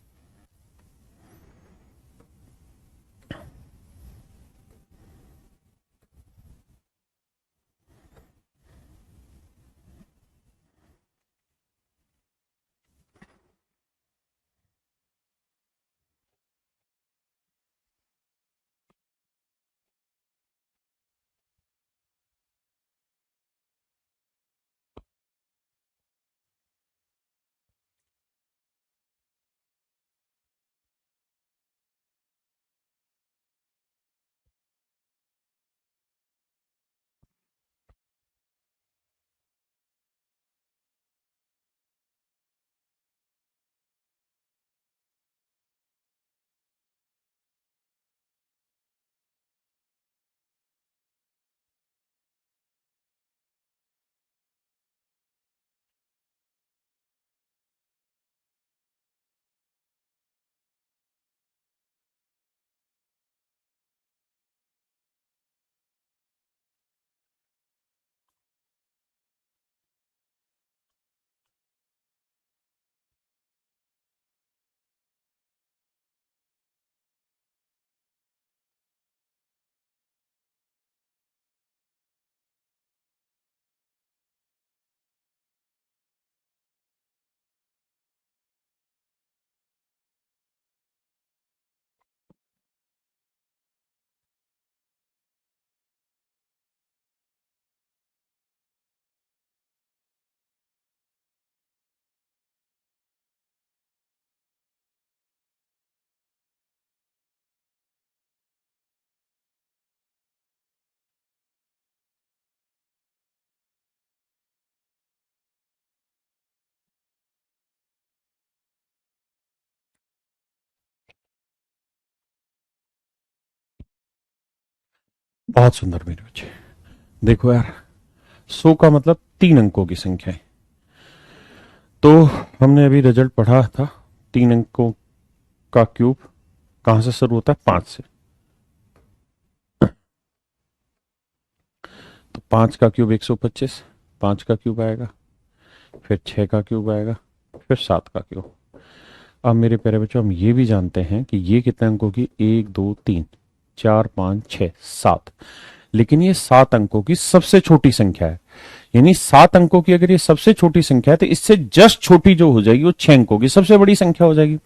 बहुत सुंदर मेरे बच्चे। देखो यार, 100 का मतलब 3 अंकों की संख्या है। तो हमने अभी रिजल्ट पढ़ा था, 3 अंकों का क्यूब कहां से शुरू होता है? 5 से। तो 5 का क्यूब 125, 5 का क्यूब आएगा, फिर 6 का क्यूब आएगा, फिर 7 का क्यूब। अब मेरे प्यारे बच्चों, हम ये भी जानते हैं कि ये कितने अंकों की? 1 2 3 4 5 6 7। लेकिन ये 7 अंकों की सबसे छोटी संख्या है। यानी 7 अंकों की अगर ये सबसे छोटी संख्या है तो इससे जस्ट छोटी जो हो जाएगी वो 6 अंकों की सबसे बड़ी संख्या हो जाएगी।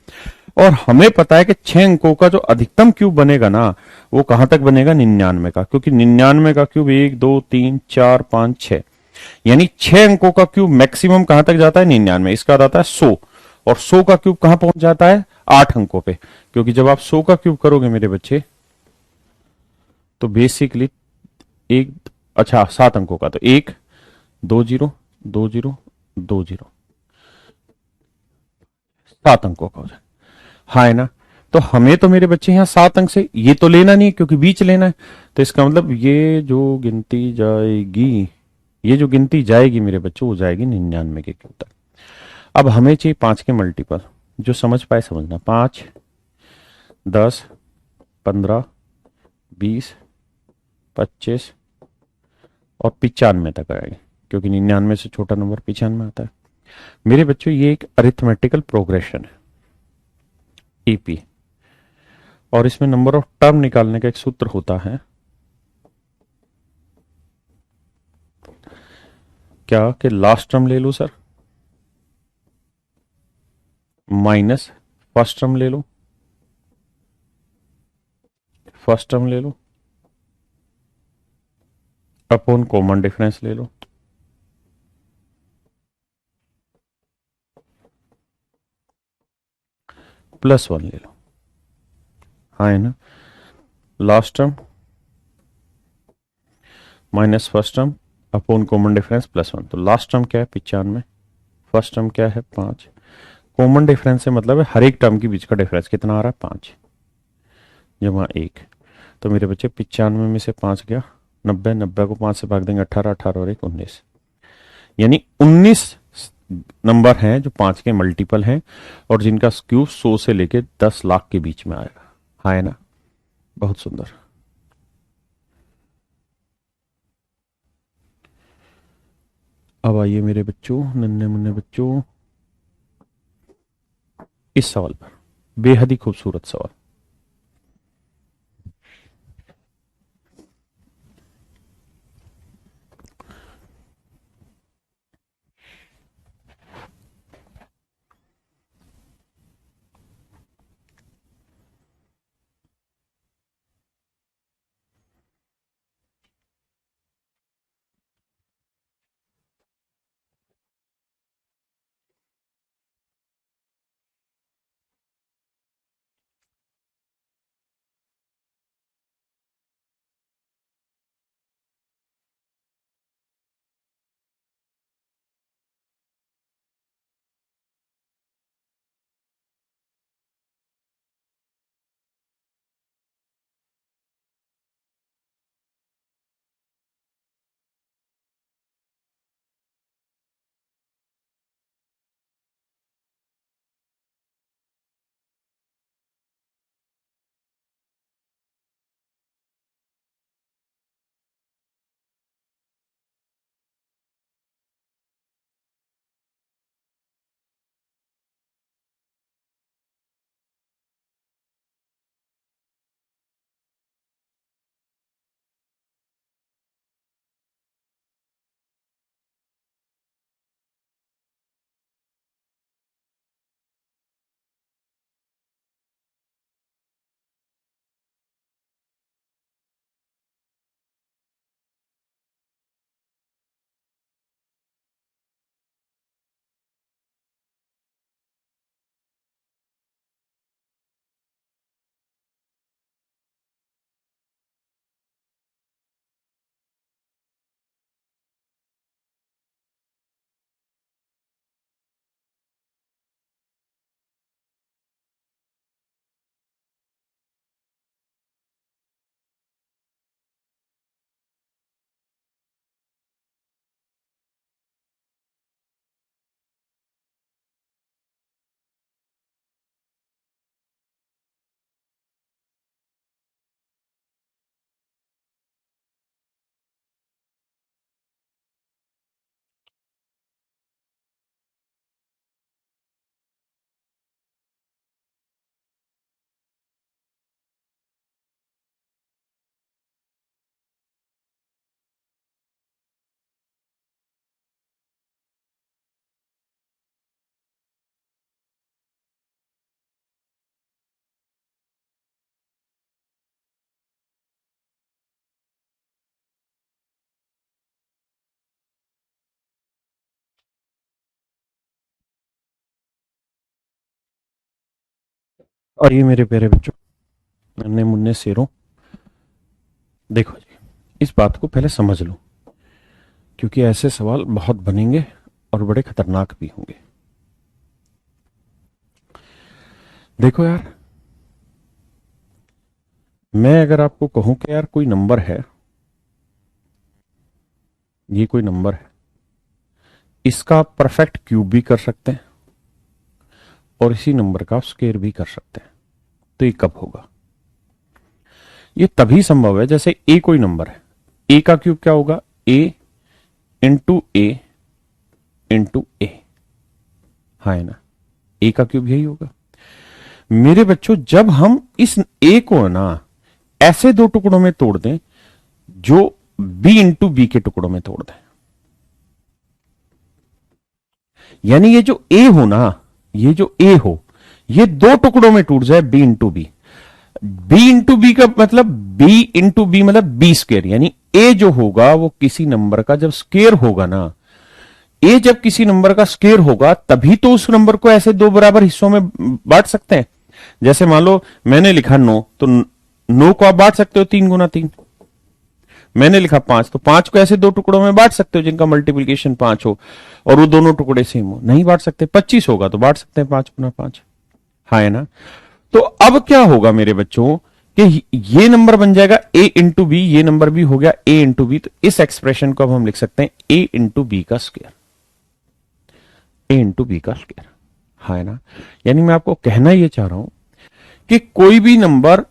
और हमें पता है कि 6 अंकों का जो अधिकतम क्यूब बनेगा ना, वो कहां तक बनेगा? 99 का। क्योंकि 99 का क्यूब 1 2 3 4 5 6, यानी 6 अंकों का क्यूब मैक्सिमम कहां तक जाता है? 99। इसका आता है 100। और 100 का क्यूब कहां पहुंच जाता है? 8 अंकों पे, क्योंकि जब आप 100 का क्यूब करोगे मेरे बच्चे तो बेसिकली एक, अच्छा 7 अंकों का, तो 1 2 0 2 0 2 0, 7 अंकों का हो जाए। हाँ है ना? तो हमें तो मेरे बच्चे यहाँ 7 अंक से ये तो लेना नहीं है क्योंकि बीच लेना है। तो इसका मतलब ये जो गिनती जाएगी मेरे बच्चों, वो जाएगी 99 के क्यूब तक। अब हमें चाहिए 5 के मल्टीपल। जो समझ पाए समझना, 5 10 15 20 25 और 95 तक आएगी, क्योंकि 99 से छोटा नंबर 95 आता है। मेरे बच्चों ये एक अरिथमेटिकल प्रोग्रेशन है, ईपी। और इसमें नंबर ऑफ टर्म निकालने का एक सूत्र होता है, क्या कि लास्ट टर्म ले लो सर, माइनस फर्स्ट टर्म ले लो, फर्स्ट टर्म ले लो अपॉन कॉमन डिफरेंस ले लो, +1 ले लो। हाँ है ना? Last term minus first term upon common difference +1। तो लास्ट टर्म क्या है? 95। फर्स्ट टर्म क्या है? 5। कॉमन डिफरेंस से मतलब है हर एक टर्म के बीच का डिफरेंस कितना आ रहा है? 5 जमा 1। तो मेरे बच्चे 95 में से 5 गया 90, 90 को 5 से भाग देंगे 18, 18 और 1 19, यानी 19 नंबर हैं जो 5 के मल्टीपल हैं और जिनका स्क्यू 100 से लेके 10 लाख के बीच में आएगा। हाँ है ना? बहुत सुंदर। अब आइए मेरे बच्चों, नन्हे मुन्ने बच्चों, इस सवाल पर, बेहद ही खूबसूरत सवाल। और ये मेरे प्यारे बच्चों, नन्हे मुन्ने शेरों, देखो जी, इस बात को पहले समझ लो, क्योंकि ऐसे सवाल बहुत बनेंगे और बड़े खतरनाक भी होंगे। देखो यार, मैं अगर आपको कहूं कि यार कोई नंबर है, ये कोई नंबर है, इसका आप परफेक्ट क्यूब भी कर सकते हैं और इसी नंबर का आप स्क्वायर भी कर सकते हैं, तो ये कब होगा? ये तभी संभव है जैसे ए कोई नंबर है, ए का क्यूब क्या होगा? ए इंटू ए इंटू ए, हाँ है ना, ए का क्यूब यही होगा। मेरे बच्चों, जब हम इस ए को ना ऐसे दो टुकड़ों में तोड़ दें जो बी इंटू बी के टुकड़ों में तोड़ दें, यानी ये जो ए हो ना, ये जो ए हो, ये दो टुकड़ों में टूट जाए, B into B, B into B का मतलब बी इंटू बी मतलब बी स्क्वायर, यानी ए जो होगा वो किसी नंबर का जब स्क्वायर होगा ना, ए जब किसी नंबर का स्क्वायर होगा तभी तो उस नंबर को ऐसे दो बराबर हिस्सों में बांट सकते हैं। जैसे मान लो मैंने लिखा 9, तो 9 को आप बांट सकते हो 3 गुना 3। मैंने लिखा 5, तो 5 को ऐसे दो टुकड़ों में बांट सकते हो जिनका मल्टीप्लीकेशन 5 हो और वो दोनों टुकड़े सेम हो। नहीं बांट सकते। 25 होगा तो बांट सकते हैं 5 गुना 5, हाँ है ना। तो अब क्या होगा मेरे बच्चों कि ये नंबर बन जाएगा a इंटू बी, ये नंबर भी हो गया a इंटू बी, तो इस एक्सप्रेशन को अब हम लिख सकते हैं a इंटू बी का स्क्वायर, a इंटू बी का स्क्वायर, हाँ है ना। यानी मैं आपको कहना ये चाह रहा हूं कि कोई भी नंबर,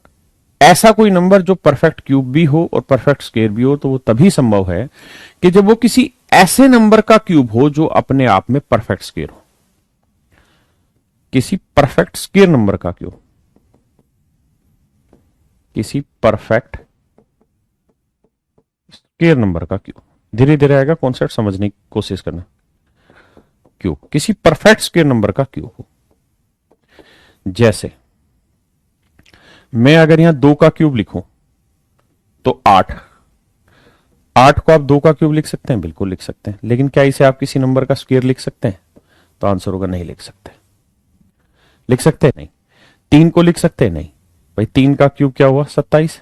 ऐसा कोई नंबर जो परफेक्ट क्यूब भी हो और परफेक्ट स्क्वायर भी हो, तो वो तभी संभव है कि जब वो किसी ऐसे नंबर का क्यूब हो जो अपने आप में परफेक्ट स्क्वायर हो। किसी परफेक्ट स्क्वायर नंबर का क्यूब, किसी परफेक्ट स्क्वायर नंबर का क्यूब, धीरे धीरे आएगा कॉन्सेप्ट, समझने की कोशिश करना। क्यूब, किसी परफेक्ट स्क्वायर नंबर का क्यूब हो। जैसे मैं अगर यहां 2 का क्यूब लिखूं तो 8, 8 को आप 2 का क्यूब लिख सकते हैं, बिल्कुल लिख सकते हैं, लेकिन क्या इसे आप किसी नंबर का स्क्वायर लिख सकते हैं? तो आंसर होगा नहीं लिख सकते। लिख सकते हैं? नहीं। 3 को लिख सकते हैं? नहीं। भाई 3 का क्यूब क्या हुआ? 27,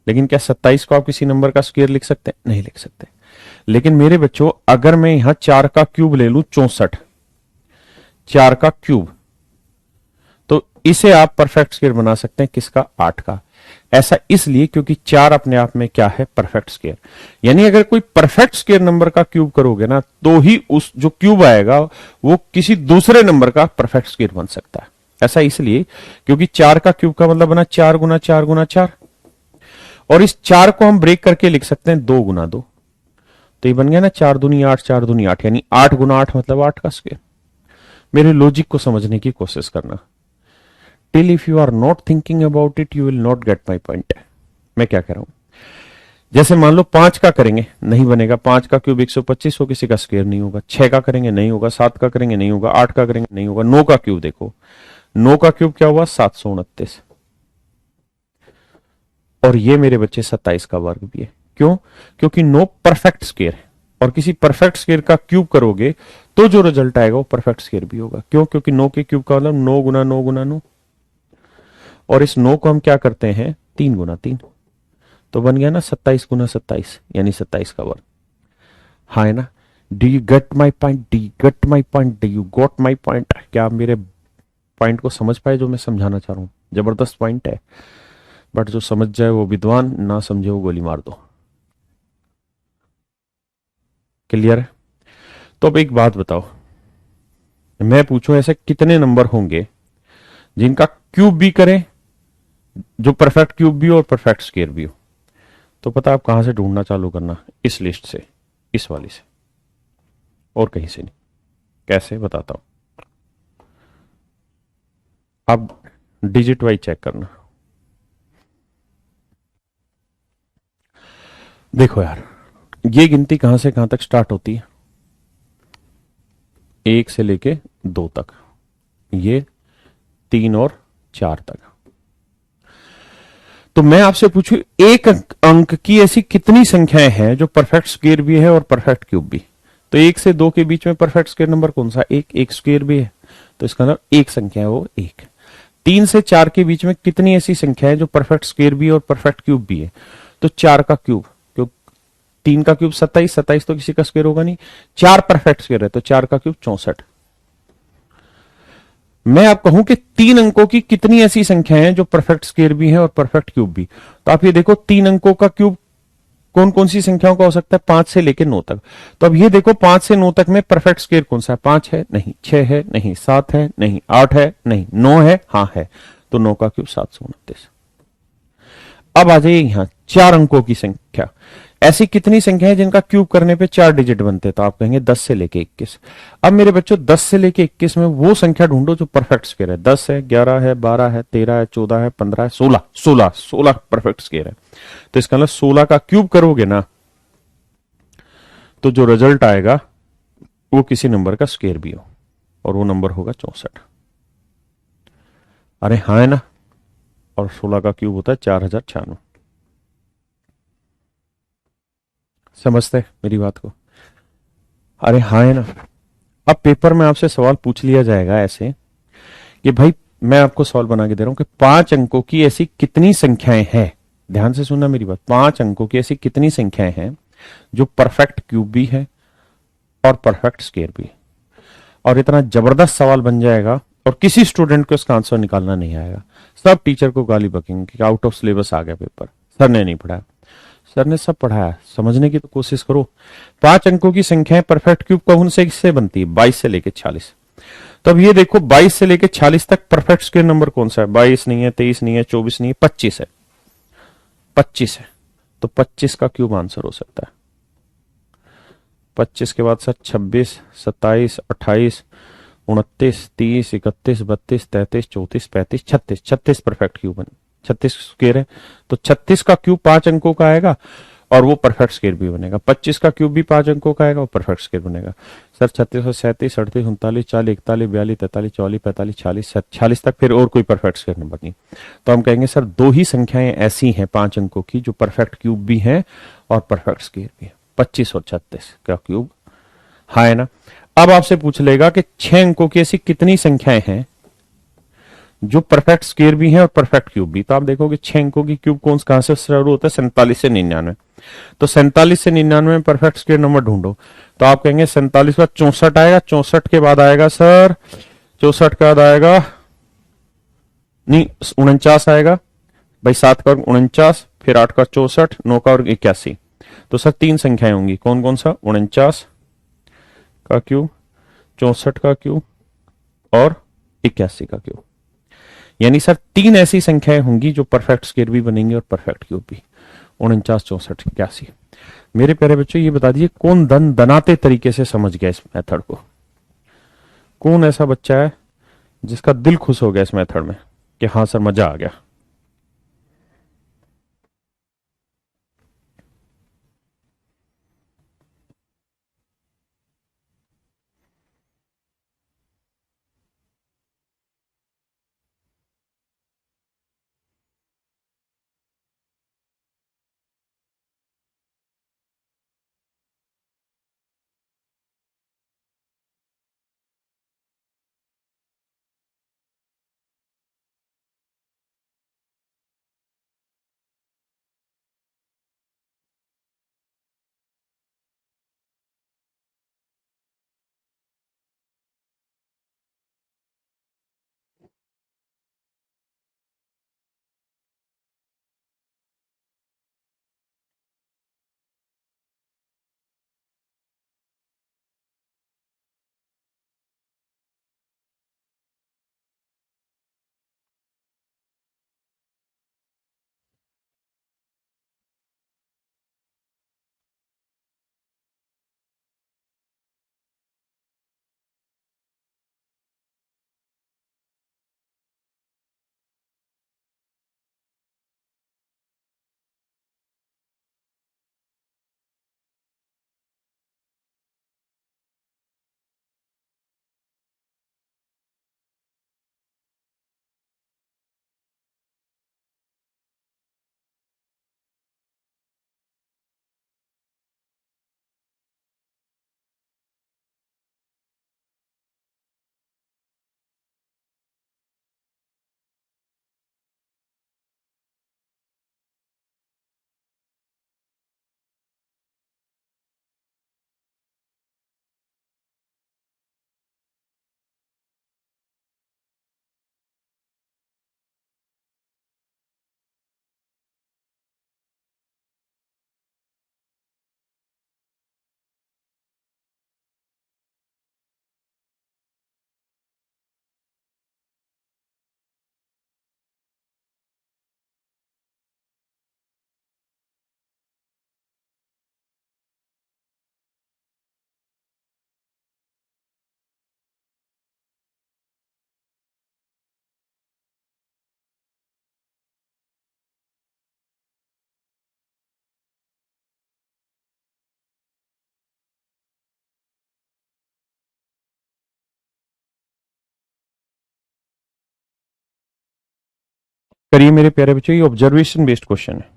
लेकिन क्या 27 को आप किसी नंबर का स्क्वायर लिख सकते हैं? नहीं लिख सकते। लेकिन मेरे बच्चों, अगर मैं यहां 4 का क्यूब ले लूं 64, 4 का क्यूब, तो इसे आप परफेक्ट स्क्वायर बना सकते हैं। किसका? 8 का। ऐसा इसलिए क्योंकि 4 अपने आप में क्या है? Perfect square. यानी अगर कोई परफेक्ट स्क्वायर नंबर का क्यूब करोगे ना, तो ही उस जो क्यूब आएगा वो किसी दूसरे नंबर का परफेक्ट स्क्वायर बन सकता है। ऐसा इसलिए क्योंकि 4 का क्यूब का मतलब बना 4 गुना 4 गुना 4, और इस 4 को हम ब्रेक करके लिख सकते हैं 2 गुना 2, तो ये बन गया ना 4 दूनी 8, 4 दूनी 8, यानी 8 गुना 8 मतलब 8 का स्क्वायर। मेरे लॉजिक को समझने की कोशिश करना। Till if you are not thinking about it you will not get my point. मैं क्या कह रहा हूं, जैसे मान लो 5 का करेंगे, नहीं बनेगा। 5 का क्यूब 125 हो, किसी का स्क्वायर नहीं होगा। 6 का करेंगे, नहीं होगा। 7 का करेंगे, नहीं होगा। 8 का करेंगे, नहीं होगा। 9 का क्यूब देखो, 9 का क्यूब क्या हुआ? 729, और ये मेरे बच्चे 27 का वर्ग भी है। क्यों? क्योंकि 9 परफेक्ट स्क्वायर है, और किसी परफेक्ट स्क्वायर का क्यूब करोगे तो जो रिजल्ट आएगा वो परफेक्ट स्क्वायर भी होगा। क्यों? क्योंकि 9 के क्यूब का मतलब 9 गुना 9 गुना 9, और इस 9 को हम क्या करते हैं? 3 गुना 3, तो बन गया ना 27 गुना 27, यानी 27 का वर्ग, हाँ है ना। Do you get my point? Do you get my point? Do you got my point? क्या आप मेरे पॉइंट को समझ पाए जो मैं समझाना चाह रहा हूं? जबरदस्त पॉइंट है, बट जो समझ जाए वो विद्वान, ना समझे वो गोली मार दो। क्लियर है? तो अब एक बात बताओ, मैं पूछूं ऐसे कितने नंबर होंगे जिनका क्यूब भी करें, जो परफेक्ट क्यूब भी हो और परफेक्ट स्क्वायर भी हो? तो पता आप कहां से ढूंढना चालू करना? इस लिस्ट से, इस वाली से, और कहीं से नहीं। कैसे? बताता हूं। आप डिजिट वाइज चेक करना। देखो यार, ये गिनती कहां से कहां तक स्टार्ट होती है? 1 से लेके 2 तक, ये 3 और 4 तक। तो मैं आपसे पूछूं, एक अंक की ऐसी कितनी संख्याएं हैं जो परफेक्ट स्क्वायर भी है और परफेक्ट क्यूब भी? तो 1 से 2 के बीच में परफेक्ट स्क्वायर नंबर कौन सा? एक स्क्वायर भी है, तो इसका मतलब एक संख्या है वो 1। 3 से 4 के बीच में कितनी ऐसी संख्या है जो परफेक्ट स्क्वायर भी है और परफेक्ट क्यूब भी है? तो 4 का क्यूब, क्यों 3 का क्यूब 27, 27 तो किसी का स्क्वायर होगा नहीं, 4 परफेक्ट स्क्वायर है तो 4 का क्यूब 64। मैं आप कहूं कि 3 अंकों की कितनी ऐसी संख्याएं हैं जो परफेक्ट स्क्वायर भी है और परफेक्ट क्यूब भी? तो आप ये देखो 3 अंकों का क्यूब कौन कौन सी संख्याओं का हो सकता है? 5 से लेकर 9 तक। तो अब ये देखो 5 से 9 तक में परफेक्ट स्क्वायर कौन सा है? 5 है नहीं, 6 है नहीं, 7 है नहीं, 8 है नहीं, 9 है हाँ है, तो 9 का क्यूब 729। अब आ जाइए यहां 4 अंकों की संख्या। ऐसी कितनी संख्या है जिनका क्यूब करने पे 4 डिजिट बनते हैं? तो आप कहेंगे 10 से लेके 21। अब मेरे बच्चों 10 से लेके 21 में वो संख्या ढूंढो जो परफेक्ट स्क्वायर है। 10 है, 11 है, 12 है, 13 है, 14 है, 15 है, 16, 16, 16 परफेक्ट स्क्वायर है। तो इसका मतलब 16 का क्यूब करोगे ना तो जो रिजल्ट आएगा वो किसी नंबर का स्क्वायर भी हो, और वो नंबर होगा 64। अरे हाँ है ना। और 16 का क्यूब होता है 4096। समझते हैं मेरी बात को? अरे हाँ है ना। अब पेपर में आपसे सवाल पूछ लिया जाएगा ऐसे कि भाई मैं आपको सवाल बना के दे रहा हूं कि 5 अंकों की ऐसी कितनी संख्याएं हैं, ध्यान से सुनना मेरी बात, 5 अंकों की ऐसी कितनी संख्याएं हैं जो परफेक्ट क्यूब भी है और परफेक्ट स्क्वायर भी है? और इतना जबरदस्त सवाल बन जाएगा और किसी स्टूडेंट को इसका आंसर निकालना नहीं आएगा। सब टीचर को गाली बकेंगे कि आउट ऑफ सिलेबस आ गया पेपर, सर ने नहीं पढ़ाया। सर ने सब पढ़ाया, समझने की तो कोशिश करो। 5 अंकों की संख्याएं परफेक्ट क्यूब कौन से किससे बनती है? 22 से लेके 46। तो अब ये देखो 22 से लेके 46 तक परफेक्ट स्क्वायर नंबर कौन सा है? 22 नहीं है, 23 नहीं है, 24 नहीं है, 25 है। 25 है तो 25 का क्यूब आंसर हो सकता है। 25 के बाद सर 26, 27, 28, 29, 30, 31, 32, 33, 34, 35, 36, 36 परफेक्ट क्यूब है। 36 स्क्वायर है तो 36 का क्यूब 5 अंकों का आएगा और वो परफेक्ट स्क्वायर भी बनेगा। 25 का क्यूब भी 5 अंकों का आएगा, वो परफेक्ट स्क्वायर बनेगा। सर 36 और 37, 38, 39, 40, 41, 42, 43, 44, 45, 46, 46 तक फिर और कोई परफेक्ट स्क्वायर नंबर नहीं। तो हम कहेंगे सर दो ही संख्याएं ऐसी हैं 5 अंकों की जो परफेक्ट क्यूब भी हैं और परफेक्ट स्क्वायर भी है, 25 और 36 का क्यूब। हाँ है ना। अब आपसे पूछ लेगा कि 6 अंकों की ऐसी कितनी संख्याएं हैं जो परफेक्ट स्क्वायर भी हैं और परफेक्ट क्यूब भी? तो आप देखोगे 6 अंकों की क्यूब कौन कहां से शुरू होता है? 47 से 99। तो 47 से 99 में परफेक्ट स्क्वायर नंबर ढूंढो। तो आप कहेंगे 47 के बाद 64 आएगा, 64 के बाद आएगा सर, 64 के बाद आएगा नहीं 49 आएगा भाई, 7 का 49, फिर 8 का 64, 9 का और 81। तो सर 3 संख्याएं होंगी, कौन कौन सा? 49 का क्यूब, 64 का क्यूब और 81 का क्यूब। यानी सर 3 ऐसी संख्याएं होंगी जो परफेक्ट स्क्वायर भी बनेंगी और परफेक्ट क्यूब भी। 49, 64, 81। मेरे प्यारे बच्चों ये बता दीजिए कौन दन दनाते तरीके से समझ गया इस मेथड को? कौन ऐसा बच्चा है जिसका दिल खुश हो गया इस मेथड में कि हाँ सर मजा आ गया? करिए मेरे प्यारे बच्चों, ये ऑब्जर्वेशन बेस्ड क्वेश्चन है।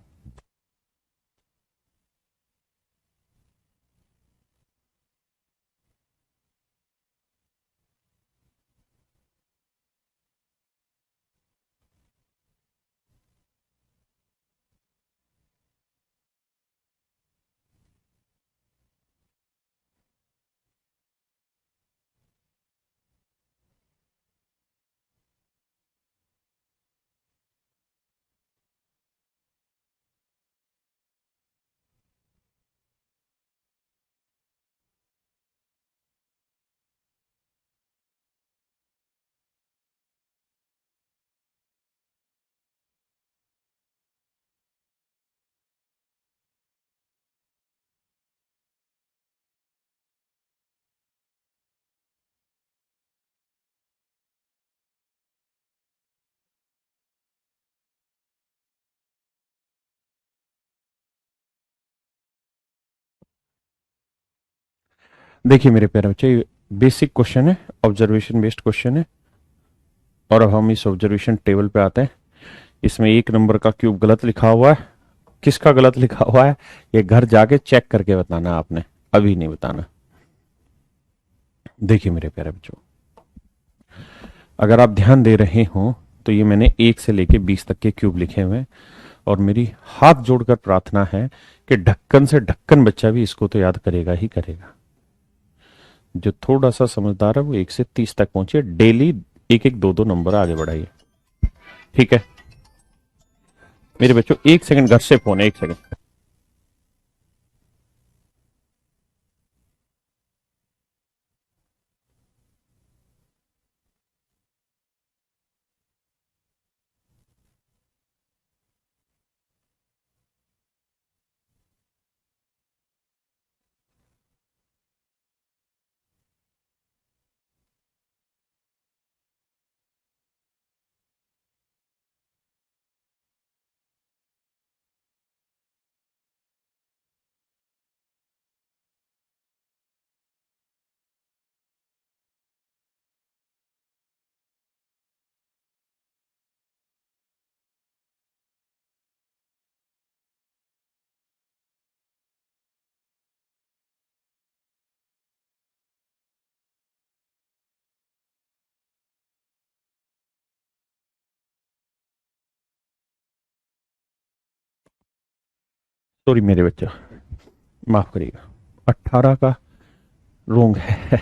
देखिए मेरे प्यारे बच्चे, बेसिक क्वेश्चन है, ऑब्जर्वेशन बेस्ड क्वेश्चन है। और अब हम इस ऑब्जर्वेशन टेबल पे आते हैं। इसमें एक नंबर का क्यूब गलत लिखा हुआ है। किसका गलत लिखा हुआ है ये घर जाके चेक करके बताना आपने, अभी नहीं बताना। देखिए मेरे प्यारे बच्चों, अगर आप ध्यान दे रहे हो तो ये मैंने 1 से लेके 20 तक के क्यूब लिखे हुए हैं। और मेरी हाथ जोड़कर प्रार्थना है कि ढक्कन से ढक्कन बच्चा भी इसको तो याद करेगा ही करेगा। जो थोड़ा सा समझदार है वो 1 से 30 तक पहुंचे, डेली एक एक दो दो नंबर आगे बढ़ाइए, ठीक है मेरे बच्चों। 1 सेकंड, घर से फोन है, 1 सेकंड। सॉरी मेरे बच्चा, माफ करिएगा, 18 का रोंग है।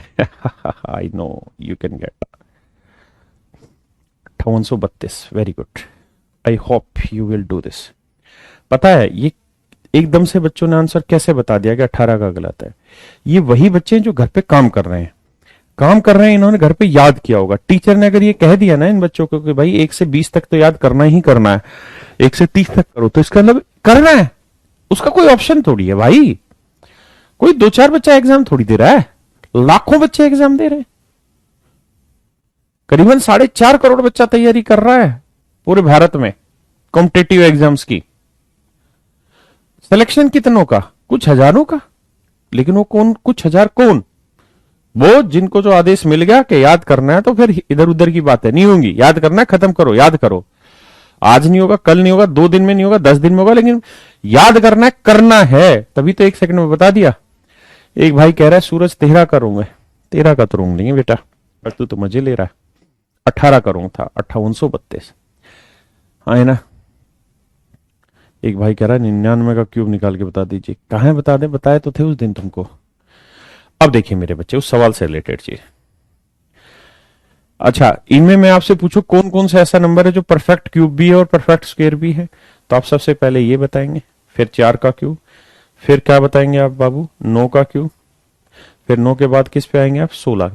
I know you can get 5832। Very good, I hope you will do this. पता है ये एकदम से बच्चों ने आंसर कैसे बता दिया कि 18 का गलत है। ये वही बच्चे हैं जो घर पे काम कर रहे हैं, इन्होंने घर पे याद किया होगा। टीचर ने अगर ये कह दिया ना इन बच्चों को कि भाई 1 से 20 तक तो याद करना ही करना है, 1 से 30 तक करो, तो इसका मतलब करना है, उसका कोई ऑप्शन थोड़ी है भाई। कोई 2-4 बच्चा एग्जाम थोड़ी दे रहा है, लाखों बच्चे एग्जाम दे रहे हैं। करीबन 4.5 करोड़ बच्चा तैयारी कर रहा है पूरे भारत में कॉम्पिटेटिव एग्जाम्स की। सिलेक्शन कितनों का? कुछ हजारों का। लेकिन वो कौन, कुछ हजार कौन? वो जिनको जो आदेश मिल गया कि याद करना है, तो फिर इधर उधर की बातें नहीं होंगी। याद करना है, खत्म करो, याद करो। आज नहीं होगा, कल नहीं होगा, 2 दिन में नहीं होगा, 10 दिन में होगा, लेकिन याद करना है, करना है। तभी तो 1 सेकंड में बता दिया। एक भाई कह रहा है सूरज 13 का रोंग है। 13 का तो रोंग नहीं है बेटा, पर तू तो मजे ले रहा है। 18 का रोंग था, 5832। हाँ है ना। एक भाई कह रहा है 99 का क्यूब निकाल के बता दीजिए। कहां है, बता दे, बताए तो थे उस दिन तुमको। अब देखिए मेरे बच्चे, उस सवाल से रिलेटेड चीज। अच्छा, इनमें मैं आपसे पूछूं कौन कौन सा ऐसा नंबर है जो परफेक्ट क्यूब भी है और परफेक्ट स्क्वायर भी है, तो आप सबसे पहले ये बताएंगे, फिर 4 का क्यूब, फिर क्या बताएंगे आप बाबू, 9 का क्यूब, फिर 9 के बाद किस पे आएंगे आप, 16।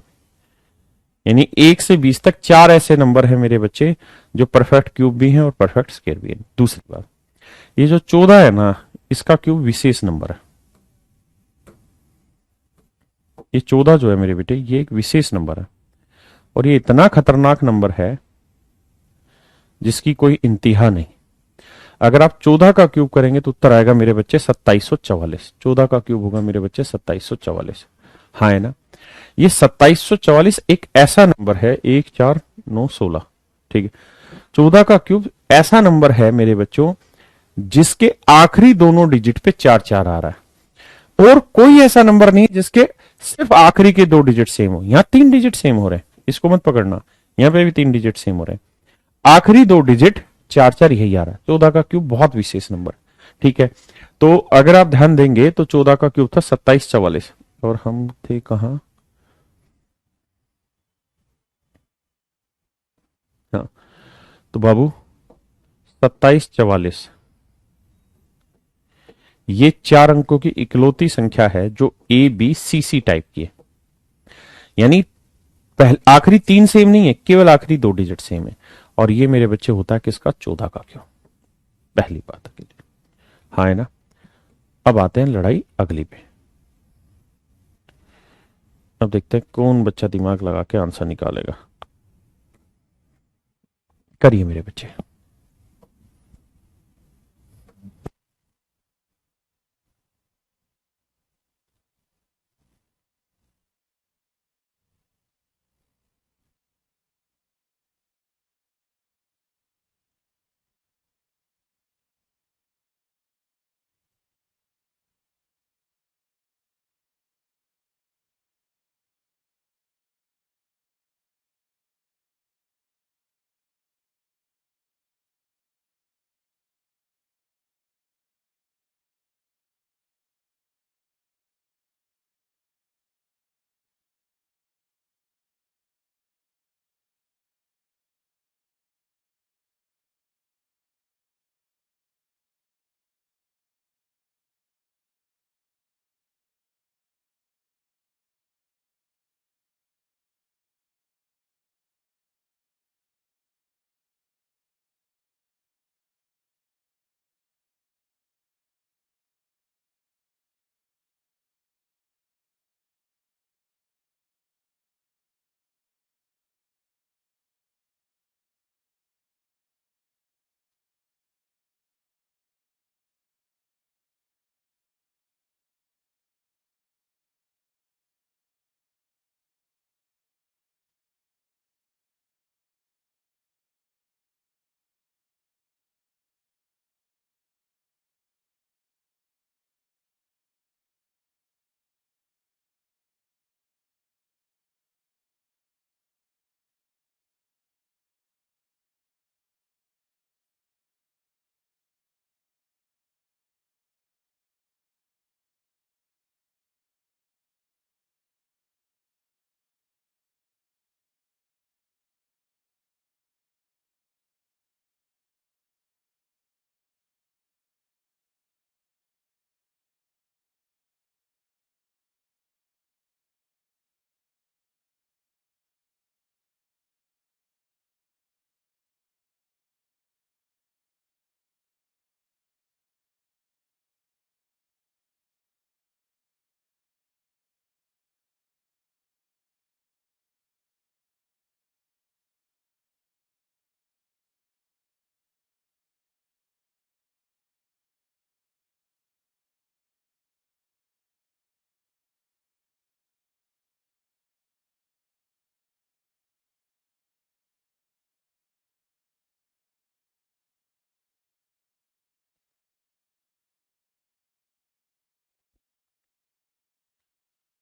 यानी 1 से 20 तक 4 ऐसे नंबर है मेरे बच्चे जो परफेक्ट क्यूब भी हैं और परफेक्ट स्क्वायर भी है। दूसरी बात, ये जो 14 है ना, इसका क्यूब विशेष नंबर है। ये 14 जो है मेरे बेटे, ये एक विशेष नंबर है, और ये इतना खतरनाक नंबर है जिसकी कोई इंतहा नहीं। अगर आप 14 का क्यूब करेंगे तो उत्तर आएगा मेरे बच्चे 2744। 14 का क्यूब होगा मेरे बच्चे 2744। हाँ है ना। ये 2744 एक ऐसा नंबर है, 1 4 9 16, ठीक है। 14 का क्यूब ऐसा नंबर है मेरे बच्चों जिसके आखिरी दोनों डिजिट पे 4 4 आ रहा है, और कोई ऐसा नंबर नहीं जिसके सिर्फ आखिरी के 2 डिजिट सेम हो। यहां 3 डिजिट सेम हो रहे हैं, इसको मत पकड़ना, यहां पे भी 3 डिजिट सेम हो रहे हैं, आखिरी 2 डिजिट 4 4 यही आ रहा है। 14 का क्यूब बहुत विशेष नंबर, ठीक है। तो अगर आप ध्यान देंगे तो 14 का क्यूब था 2744, और हम थे कहां, हाँ, तो बाबू 2744 ये 4 अंकों की इकलौती संख्या है जो A B C C type की है। यानी पहले आखिरी 3 सेम नहीं है, केवल आखिरी 2 डिजिट सेम है। और ये मेरे बच्चे होता है किसका, 14 का क्यों, पहली बात के लिए, हाँ है ना। अब आते हैं लड़ाई अगली पे। अब देखते हैं कौन बच्चा दिमाग लगा के आंसर निकालेगा। करिए मेरे बच्चे।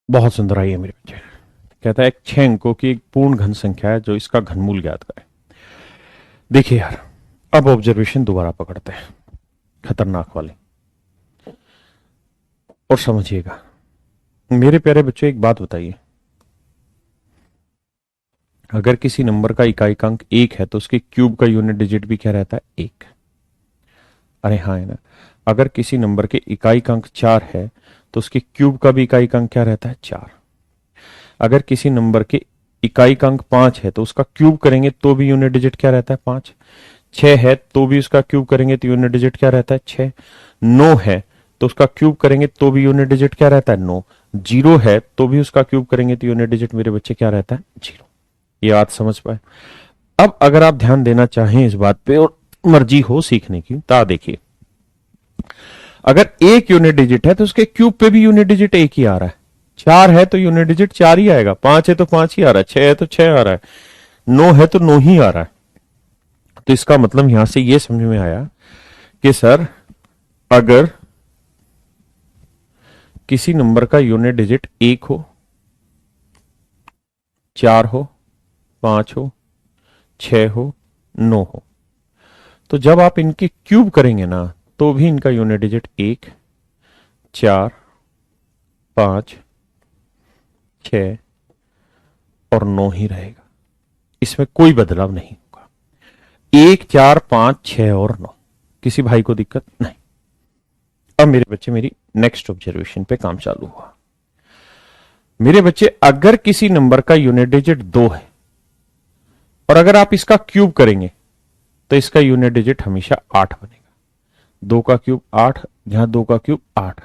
बहुत सुंदर आई है मेरे बच्चे। कहता है एक 6 अंकों की एक पूर्ण घन संख्या है जो इसका घनमूल ज्ञात करें। देखिए यार, अब ऑब्जर्वेशन दोबारा पकड़ते हैं, खतरनाक वाली, और समझिएगा मेरे प्यारे बच्चों। एक बात बताइए, अगर किसी नंबर का इकाई अंक 1 है तो उसके क्यूब का यूनिट डिजिट भी क्या रहता है, 1। अरे हाँ है ना। अगर किसी नंबर के इकाई अंक 4 है तो उसके क्यूब का भी इकाई अंक क्या रहता है, 4। अगर किसी नंबर के इकाई अंक 5 है तो उसका क्यूब करेंगे तो भी यूनिट डिजिट क्या रहता है, 5। 6 है तो भी उसका क्यूब करेंगे तो यूनिट डिजिट क्या रहता है, 6। 9 है तो उसका क्यूब करेंगे तो भी यूनिट डिजिट क्या रहता है, 9। 0 है तो भी उसका क्यूब करेंगे तो यूनिट डिजिट मेरे बच्चे क्या रहता है, 0। ये बात समझ पाए। अब अगर आप ध्यान देना चाहें इस बात पे और मर्जी हो सीखने की, तो देखिए अगर एक यूनिट डिजिट है तो उसके क्यूब पे भी यूनिट डिजिट एक ही आ रहा है। 4 है तो यूनिट डिजिट 4 ही आएगा, 5 है तो 5 ही आ रहा है, 6 है तो 6 आ रहा है, 9 है तो 9 ही आ रहा है। तो इसका मतलब यहां से ये समझ में आया कि सर अगर किसी नंबर का यूनिट डिजिट 1 हो, 4 हो, 5 हो, 6 हो, 9 हो, तो जब आप इनके क्यूब करेंगे ना तो भी इनका यूनिट डिजिट 1, 4, 5, 6 और 9 ही रहेगा। इसमें कोई बदलाव नहीं होगा। 1, 4, 5, 6 और 9। किसी भाई को दिक्कत नहीं। अब मेरे बच्चे मेरी नेक्स्ट ऑब्जर्वेशन पे काम चालू हुआ। मेरे बच्चे अगर किसी नंबर का यूनिट डिजिट 2 है और अगर आप इसका क्यूब करेंगे तो इसका यूनिट डिजिट हमेशा 8 बनेगा। 2 का क्यूब 8, यहां 2 का क्यूब 8।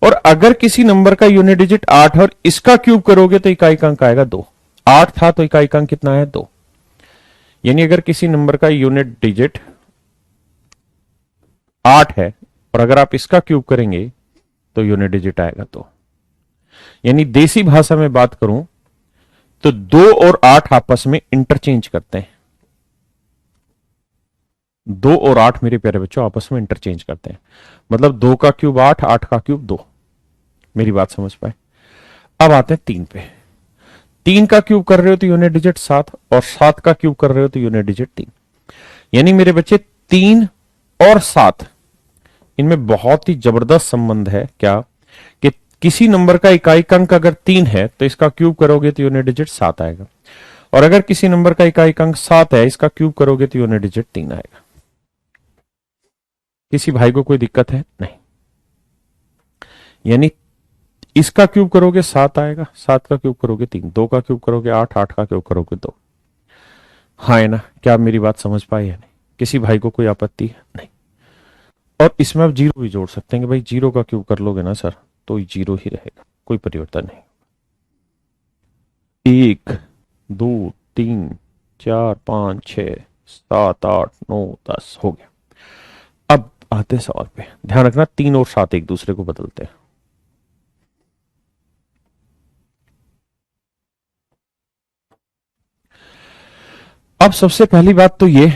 और अगर किसी नंबर का यूनिट डिजिट 8 और इसका क्यूब करोगे तो इकाई अंक आएगा 2। 8 था तो इकाई अंक कितना है 2। यानी अगर किसी नंबर का यूनिट डिजिट 8 है और अगर आप इसका क्यूब करेंगे तो यूनिट डिजिट आएगा 2। यानी देसी भाषा में बात करूं तो 2 और 8 आपस में इंटरचेंज करते हैं। 2 और 8 मेरे प्यारे बच्चों आपस में इंटरचेंज करते हैं। मतलब 2 का क्यूब 8, 8 का क्यूब 2। मेरी बात समझ पाए। अब आते हैं 3 पे। 3 का क्यूब कर रहे हो तो यूनिट डिजिट 7 और 7 का क्यूब कर रहे हो तो यूनिट डिजिट 3। यानी मेरे बच्चे 3 और 7 इनमें बहुत ही जबरदस्त संबंध है। क्या कि किसी नंबर का इकाई अंक अगर 3 है तो इसका क्यूब करोगे तो यूनिट डिजिट 7 आएगा। और अगर किसी नंबर का इकाई अंक 7 है, इसका क्यूब करोगे तो यूनिट डिजिट 3 आएगा। किसी भाई को कोई दिक्कत है नहीं। यानी इसका क्यूब करोगे 7 आएगा, 7 का क्यूब करोगे 3, 2 का क्यूब करोगे 8, 8 का क्यूब करोगे 2। हाँ है ना? क्या आप मेरी बात समझ पाए या नहीं? किसी भाई को कोई आपत्ति है नहीं? और इसमें आप जीरो भी जोड़ सकते हैं कि भाई जीरो का क्यूब कर लोगे ना सर तो जीरो ही रहेगा, कोई परिवर्तन नहीं। 1, 2, 3, 4, 5, 6, 7, 8, 9, 10 हो गया। अब आते हैं सवाल पे। ध्यान रखना 3 और 7 एक दूसरे को बदलते हैं। अब सबसे पहली बात तो ये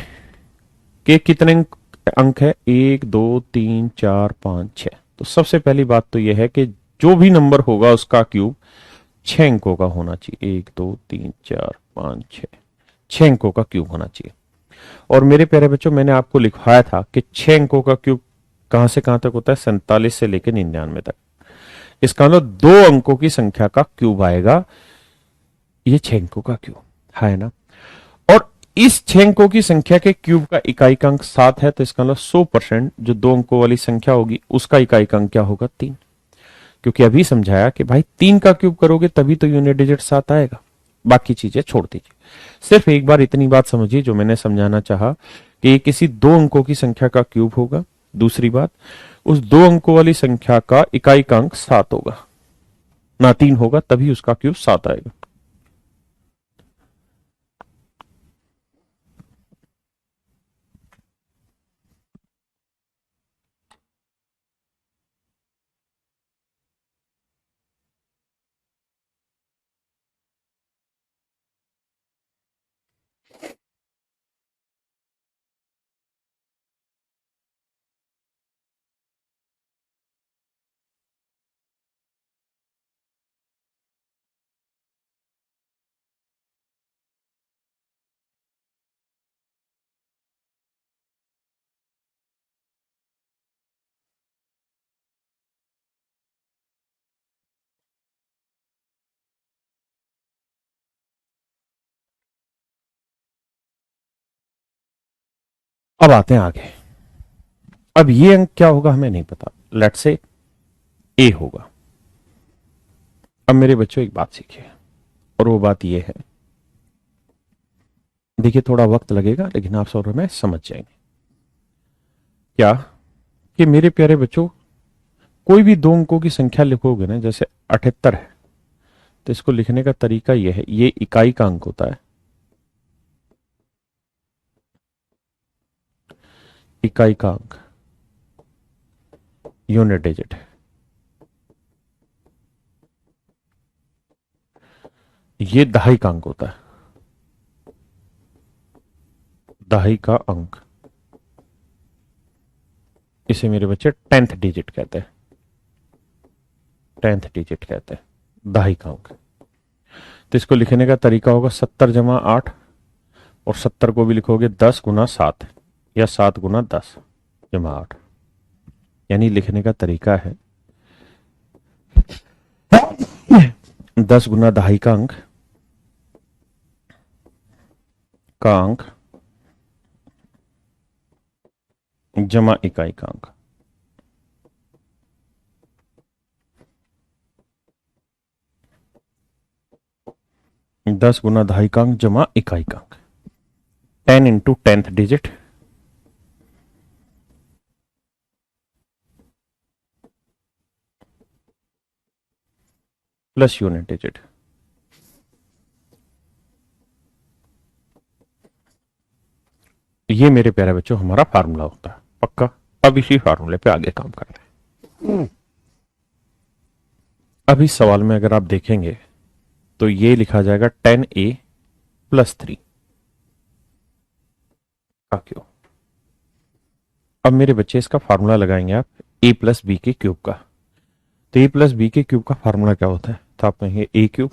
कि कितने अंक है, 1, 2, 3, 4, 5, 6। तो सबसे पहली बात तो यह है कि जो भी नंबर होगा उसका क्यूब 6 अंकों का होना चाहिए। 1, 2, 3, 4, 5, 6, 6 अंकों का क्यूब होना चाहिए। और मेरे प्यारे बच्चों मैंने आपको लिखवाया था कि 6 अंकों का क्यूब कहां से कहां तक होता है, 47 से लेकर 99 तक। इसका मतलब 2 अंकों की संख्या का क्यूब आएगा, ये 6 अंकों का क्यूब है ना। और इस 6 अंकों की संख्या के क्यूब का इकाई अंक 7 है, तो इसका मतलब 100% जो 2 अंकों वाली संख्या होगी उसका इकाई अंक क्या होगा 3। क्योंकि अभी समझाया कि भाई 3 का क्यूब करोगे तभी तो यूनिट डिजिट 7 आएगा। बाकी चीजें छोड़ दीजिए, सिर्फ एक बार इतनी बात समझिए जो मैंने समझाना चाहा कि ये किसी 2 अंकों की संख्या का क्यूब होगा। दूसरी बात, उस 2 अंकों वाली संख्या का इकाई अंक 7 होगा ना 3 होगा, तभी उसका क्यूब 7 आएगा। अब आते हैं आगे। अब ये अंक क्या होगा हमें नहीं पता, लेट से ए होगा। अब मेरे बच्चों एक बात सीखिए, और वो बात ये है, देखिए थोड़ा वक्त लगेगा लेकिन आप सब में समझ जाएंगे। क्या कि मेरे प्यारे बच्चों कोई भी 2 अंकों की संख्या लिखोगे ना, जैसे 78 है, तो इसको लिखने का तरीका यह है, ये इकाई का अंक होता है। इकाई का अंक यूनिट डिजिट है। ये दहाई का अंक होता है। दहाई का अंक, इसे मेरे बच्चे 10th डिजिट कहते हैं, 10th डिजिट कहते हैं, दहाई का अंक। तो इसको लिखने का तरीका होगा 70 जमा 8, और 70 को भी लिखोगे 10 गुना 7 या 7 गुना 10 जमा 8। यानी लिखने का तरीका है 10 गुना दहाई का अंक जमा इकाई का अंक। दस गुना दहाई का अंक जमा इकाई का अंक, 10 into 10th digit plus unit digit. ये मेरे प्यारे बच्चों हमारा फार्मूला होता है पक्का। अब इसी फार्मूले पे आगे काम करते हैं। अब इस सवाल में अगर आप देखेंगे तो ये लिखा जाएगा 10a प्लस 3 का क्यों। अब मेरे बच्चे इसका फार्मूला लगाएंगे आप a प्लस बी के क्यूब का। तो a प्लस बी के क्यूब का फार्मूला क्या होता है, तो आप कहेंगे a क्यूब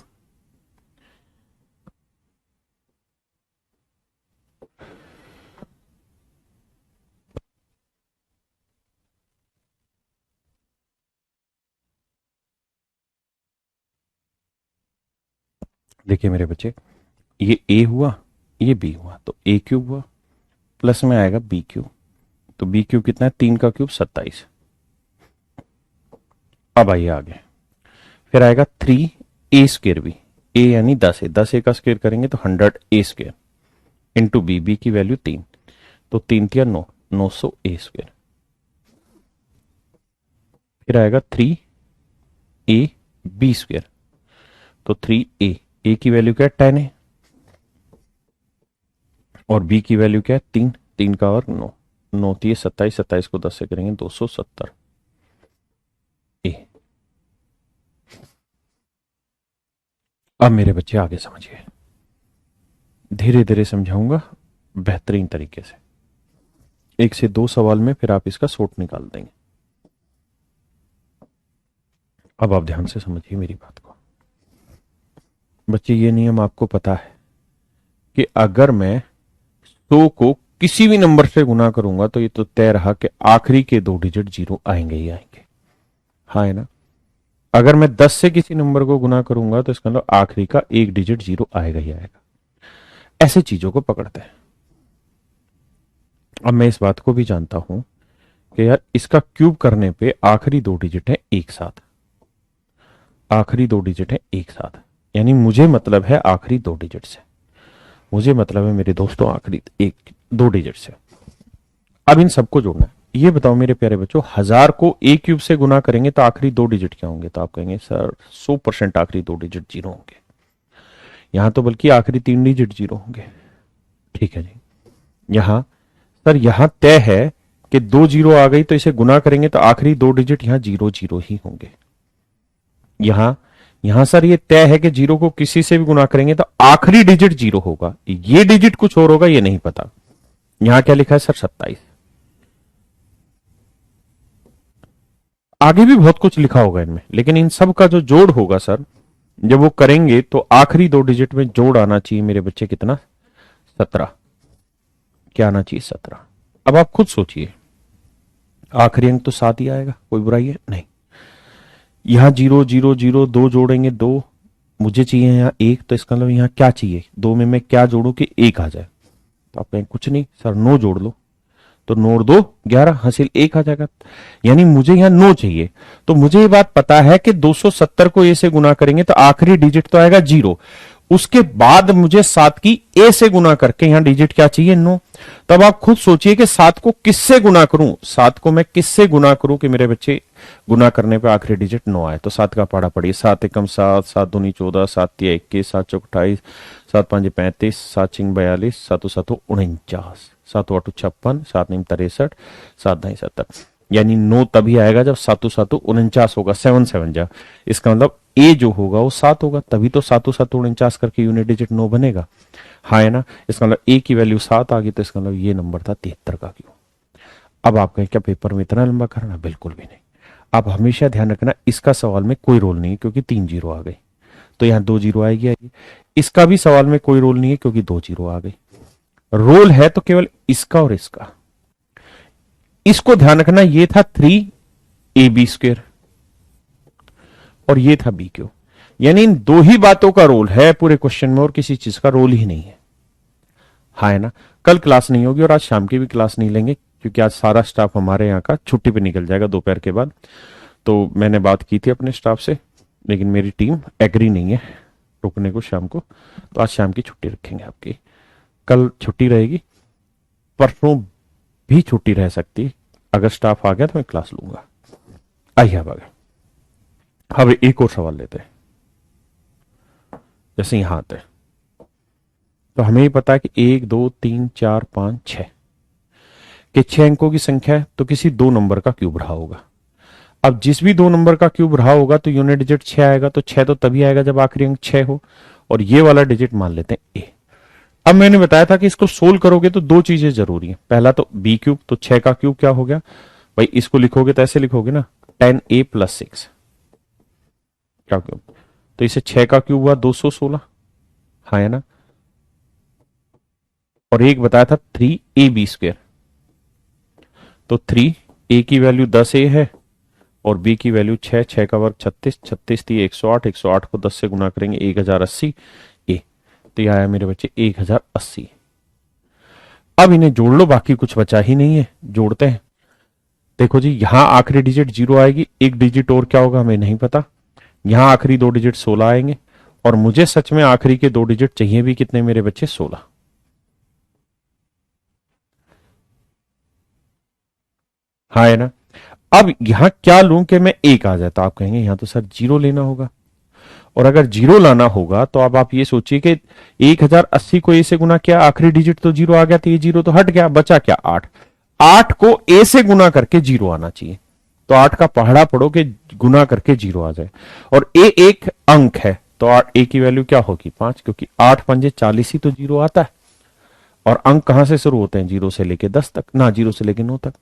देखिए मेरे बच्चे, ये a हुआ ये b हुआ, तो a क्यूब हुआ प्लस में आएगा b क्यूब। तो b क्यूब कितना है, 3 का क्यूब 27। अब आइए आगे, फिर आएगा 3a स्क्र भी, a यानी 10 है, 10 का स्क्र करेंगे तो 100a स्क्र इंटू b की वैल्यू 3, तो 3 तिया 9, 900a स्क्र। फिर आएगा 3a b स्क्र, तो 3a, a की वैल्यू क्या है 10 है, और b की वैल्यू क्या है 3, 3 का वर्ग 9, 9 तिये 27, 27 को 10 से करेंगे 270 a। अब मेरे बच्चे आगे समझिए, धीरे धीरे समझाऊंगा बेहतरीन तरीके से, 1 से 2 सवाल में फिर आप इसका सोट निकाल देंगे। अब आप ध्यान से समझिए मेरी बात को बच्चे। ये नियम आपको पता है कि अगर मैं 100 को किसी भी नंबर से गुना करूंगा तो ये तो तय रहा कि आखिरी के 2 डिजिट 0 आएंगे ही आएंगे, हाँ है ना। अगर मैं 10 से किसी नंबर को गुना करूंगा तो इसका मतलब आखिरी का 1 डिजिट 0 आएगा ही आएगा। ऐसे चीजों को पकड़ते हैं। अब मैं इस बात को भी जानता हूं कि यार इसका क्यूब करने पे आखिरी 2 डिजिट है एक साथ, आखिरी 2 डिजिट है एक साथ, यानी मुझे मतलब है आखिरी 2 डिजिट से, मुझे मतलब है मेरे दोस्तों आखिरी 2 डिजिट से। अब इन सबको जोड़ना है। ये बताओ मेरे प्यारे बच्चों, 1000 को a क्यूब से गुना करेंगे तो आखिरी 2 डिजिट क्या होंगे, तो आप कहेंगे सर 100% आखिरी 2 डिजिट 0 होंगे, यहां तो बल्कि आखिरी 3 डिजिट 0 होंगे। ठीक है जी, यहां सर यहां तय है कि 2 0 आ गई तो इसे गुना करेंगे तो आखिरी 2 डिजिट यहां 0 0 ही होंगे। यहां सर ये तय है कि 0 को किसी से भी गुना करेंगे तो आखिरी डिजिट 0 होगा, ये डिजिट कुछ और होगा ये नहीं पता। यहां क्या लिखा है सर 27, आगे भी बहुत कुछ लिखा होगा इनमें, लेकिन इन सब का जो जोड़ होगा सर जब वो करेंगे तो आखिरी 2 डिजिट में जोड़ आना चाहिए मेरे बच्चे कितना, 17। क्या आना चाहिए 17। अब आप खुद सोचिए, आखिरी अंक तो 7 ही आएगा, कोई बुराई है नहीं। यहां 0 0 0 2 जोड़ेंगे 2, मुझे चाहिए यहां 1, तो इसका मतलब यहां क्या चाहिए 2 में मैं क्या जोड़ू कि 1 आ जाए। तो आप कहें कुछ नहीं सर 9 जोड़ लो, तो 9 और 2 11 हासिल 1 आ जाएगा, यानी मुझे यहां 9 चाहिए। तो मुझे ये बात पता है कि 270 को ए से गुना करेंगे तो आखिरी डिजिट तो आएगा 0, उसके बाद मुझे 7 की ए से गुना करके यहां डिजिट क्या चाहिए 9। तब आप खुद सोचिए कि 7 को किससे गुना करूं, 7 को मैं किससे गुना करूं कि मेरे बच्चे गुना करने पे आखिरी डिजिट 9 आए। तो 7 का पढ़ा पड़िए, 7 एकम 7, 7 दूनी 14, 7 तिया 21, 7 चौक 28, 7 5 35, 7 6 42, 7 7 49, 7 8 56, 7 9 63, 7 9 70, यानी 9 तभी आएगा जब 7 7 49 होगा, 7 7 जा, इसका मतलब ए जो होगा वो 7 होगा, तभी तो 7 7 49 करके यूनिट डिजिट 9 बनेगा। हाँ है ना, इसका मतलब ए की वैल्यू 7 आ गई, तो इसका मतलब ये नंबर था 73 का क्यों। अब आप कहें क्या पेपर में इतना लंबा करना, बिल्कुल भी नहीं। आप हमेशा ध्यान रखना इसका सवाल में कोई रोल नहीं है क्योंकि 3 जीरो आ गई, तो यहां 2 जीरो आएगी। इसका भी सवाल में कोई रोल नहीं है क्योंकि 2 जीरो आ गई। रोल है तो केवल इसका और इसका। इसको ध्यान रखना, ये था 3ab² और ये था bq, यानी इन दो ही बातों का रोल है पूरे क्वेश्चन में और किसी चीज का रोल ही नहीं है। हाँ है ना, कल क्लास नहीं होगी और आज शाम की भी क्लास नहीं लेंगे क्योंकि आज सारा स्टाफ हमारे यहाँ का छुट्टी पे निकल जाएगा दोपहर के बाद। तो मैंने बात की थी अपने स्टाफ से, लेकिन मेरी टीम एग्री नहीं है रुकने को शाम को, तो आज शाम की छुट्टी रखेंगे आपकी। कल छुट्टी रहेगी, परसों भी छुट्टी रह सकती है। अगर स्टाफ आ गया तो मैं क्लास लूंगा। आइए अब अब एक और सवाल लेते हैं। जैसे यहां आते हैं तो हमें ही पता है कि 1 2 3 4 5 6 के 6 अंकों की संख्या है, तो किसी 2 नंबर का क्यूब रहा होगा। अब जिस भी 2 नंबर का क्यूब रहा होगा तो यूनिट डिजिट 6 आएगा, तो 6 तो तभी आएगा जब आखिरी अंक 6 हो, और ये वाला डिजिट मान लेते हैं ए। अब मैंने बताया था कि इसको सोल्व करोगे तो 2 चीजें जरूरी है। पहला तो बी क्यूब, तो 6 का क्यूब क्या हो गया भाई, इसको लिखोगे तो ऐसे लिखोगे ना 10a + 6 क्या क्यूब, तो इसे 6 का क्यूब हुआ 216। हाँ है ना, और एक बताया था 3ab², तो 3a की वैल्यू 10a है और b की वैल्यू 6, 6 का वर्ग 36, 36 थी 108, 108 को 10 से गुना करेंगे 1080 ए, तो यह आया मेरे बच्चे 1080। अब इन्हें जोड़ लो, बाकी कुछ बचा ही नहीं है, जोड़ते हैं। देखो जी, यहां आखिरी डिजिट 0 आएगी, एक डिजिट और क्या होगा हमें नहीं पता। यहां आखिरी 2 डिजिट 16 आएंगे, और मुझे सच में आखिरी के 2 डिजिट चाहिए भी कितने मेरे बच्चे, 16। हाँ है ना, अब यहां क्या लूं कि मैं 1 आ जाए, तो आप कहेंगे यहां तो सर 0 लेना होगा, और अगर 0 लाना होगा तो अब आप ये सोचिए कि 1080 को ए से गुना किया, आखिरी डिजिट तो 0 आ गया, तो ये 0 तो हट गया, बचा क्या 8। 8 को ए से गुना करके 0 आना चाहिए, तो 8 का पहाड़ा पढ़ो कि गुना करके 0 आ जाए, और ए एक अंक है तो ए की वैल्यू क्या होगी 5, क्योंकि 8 पंजे 40 ही तो 0 आता है, और अंक कहां से शुरू होते हैं 0 से लेके 10 तक ना, 0 से लेके 9 तक,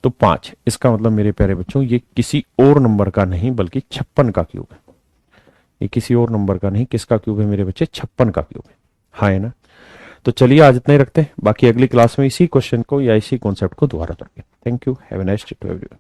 तो 5। इसका मतलब मेरे प्यारे बच्चों ये किसी और नंबर का नहीं बल्कि 56 का क्यूब है। ये किसी और नंबर का नहीं, किसका क्यूब है मेरे बच्चे, 56 का क्यूब है। हाँ है ना, तो चलिए आज इतना ही रखते हैं, बाकी अगली क्लास में इसी क्वेश्चन को या इसी कॉन्सेप्ट को दोबारा करेंगे। Thank you, have a nice day to everyone.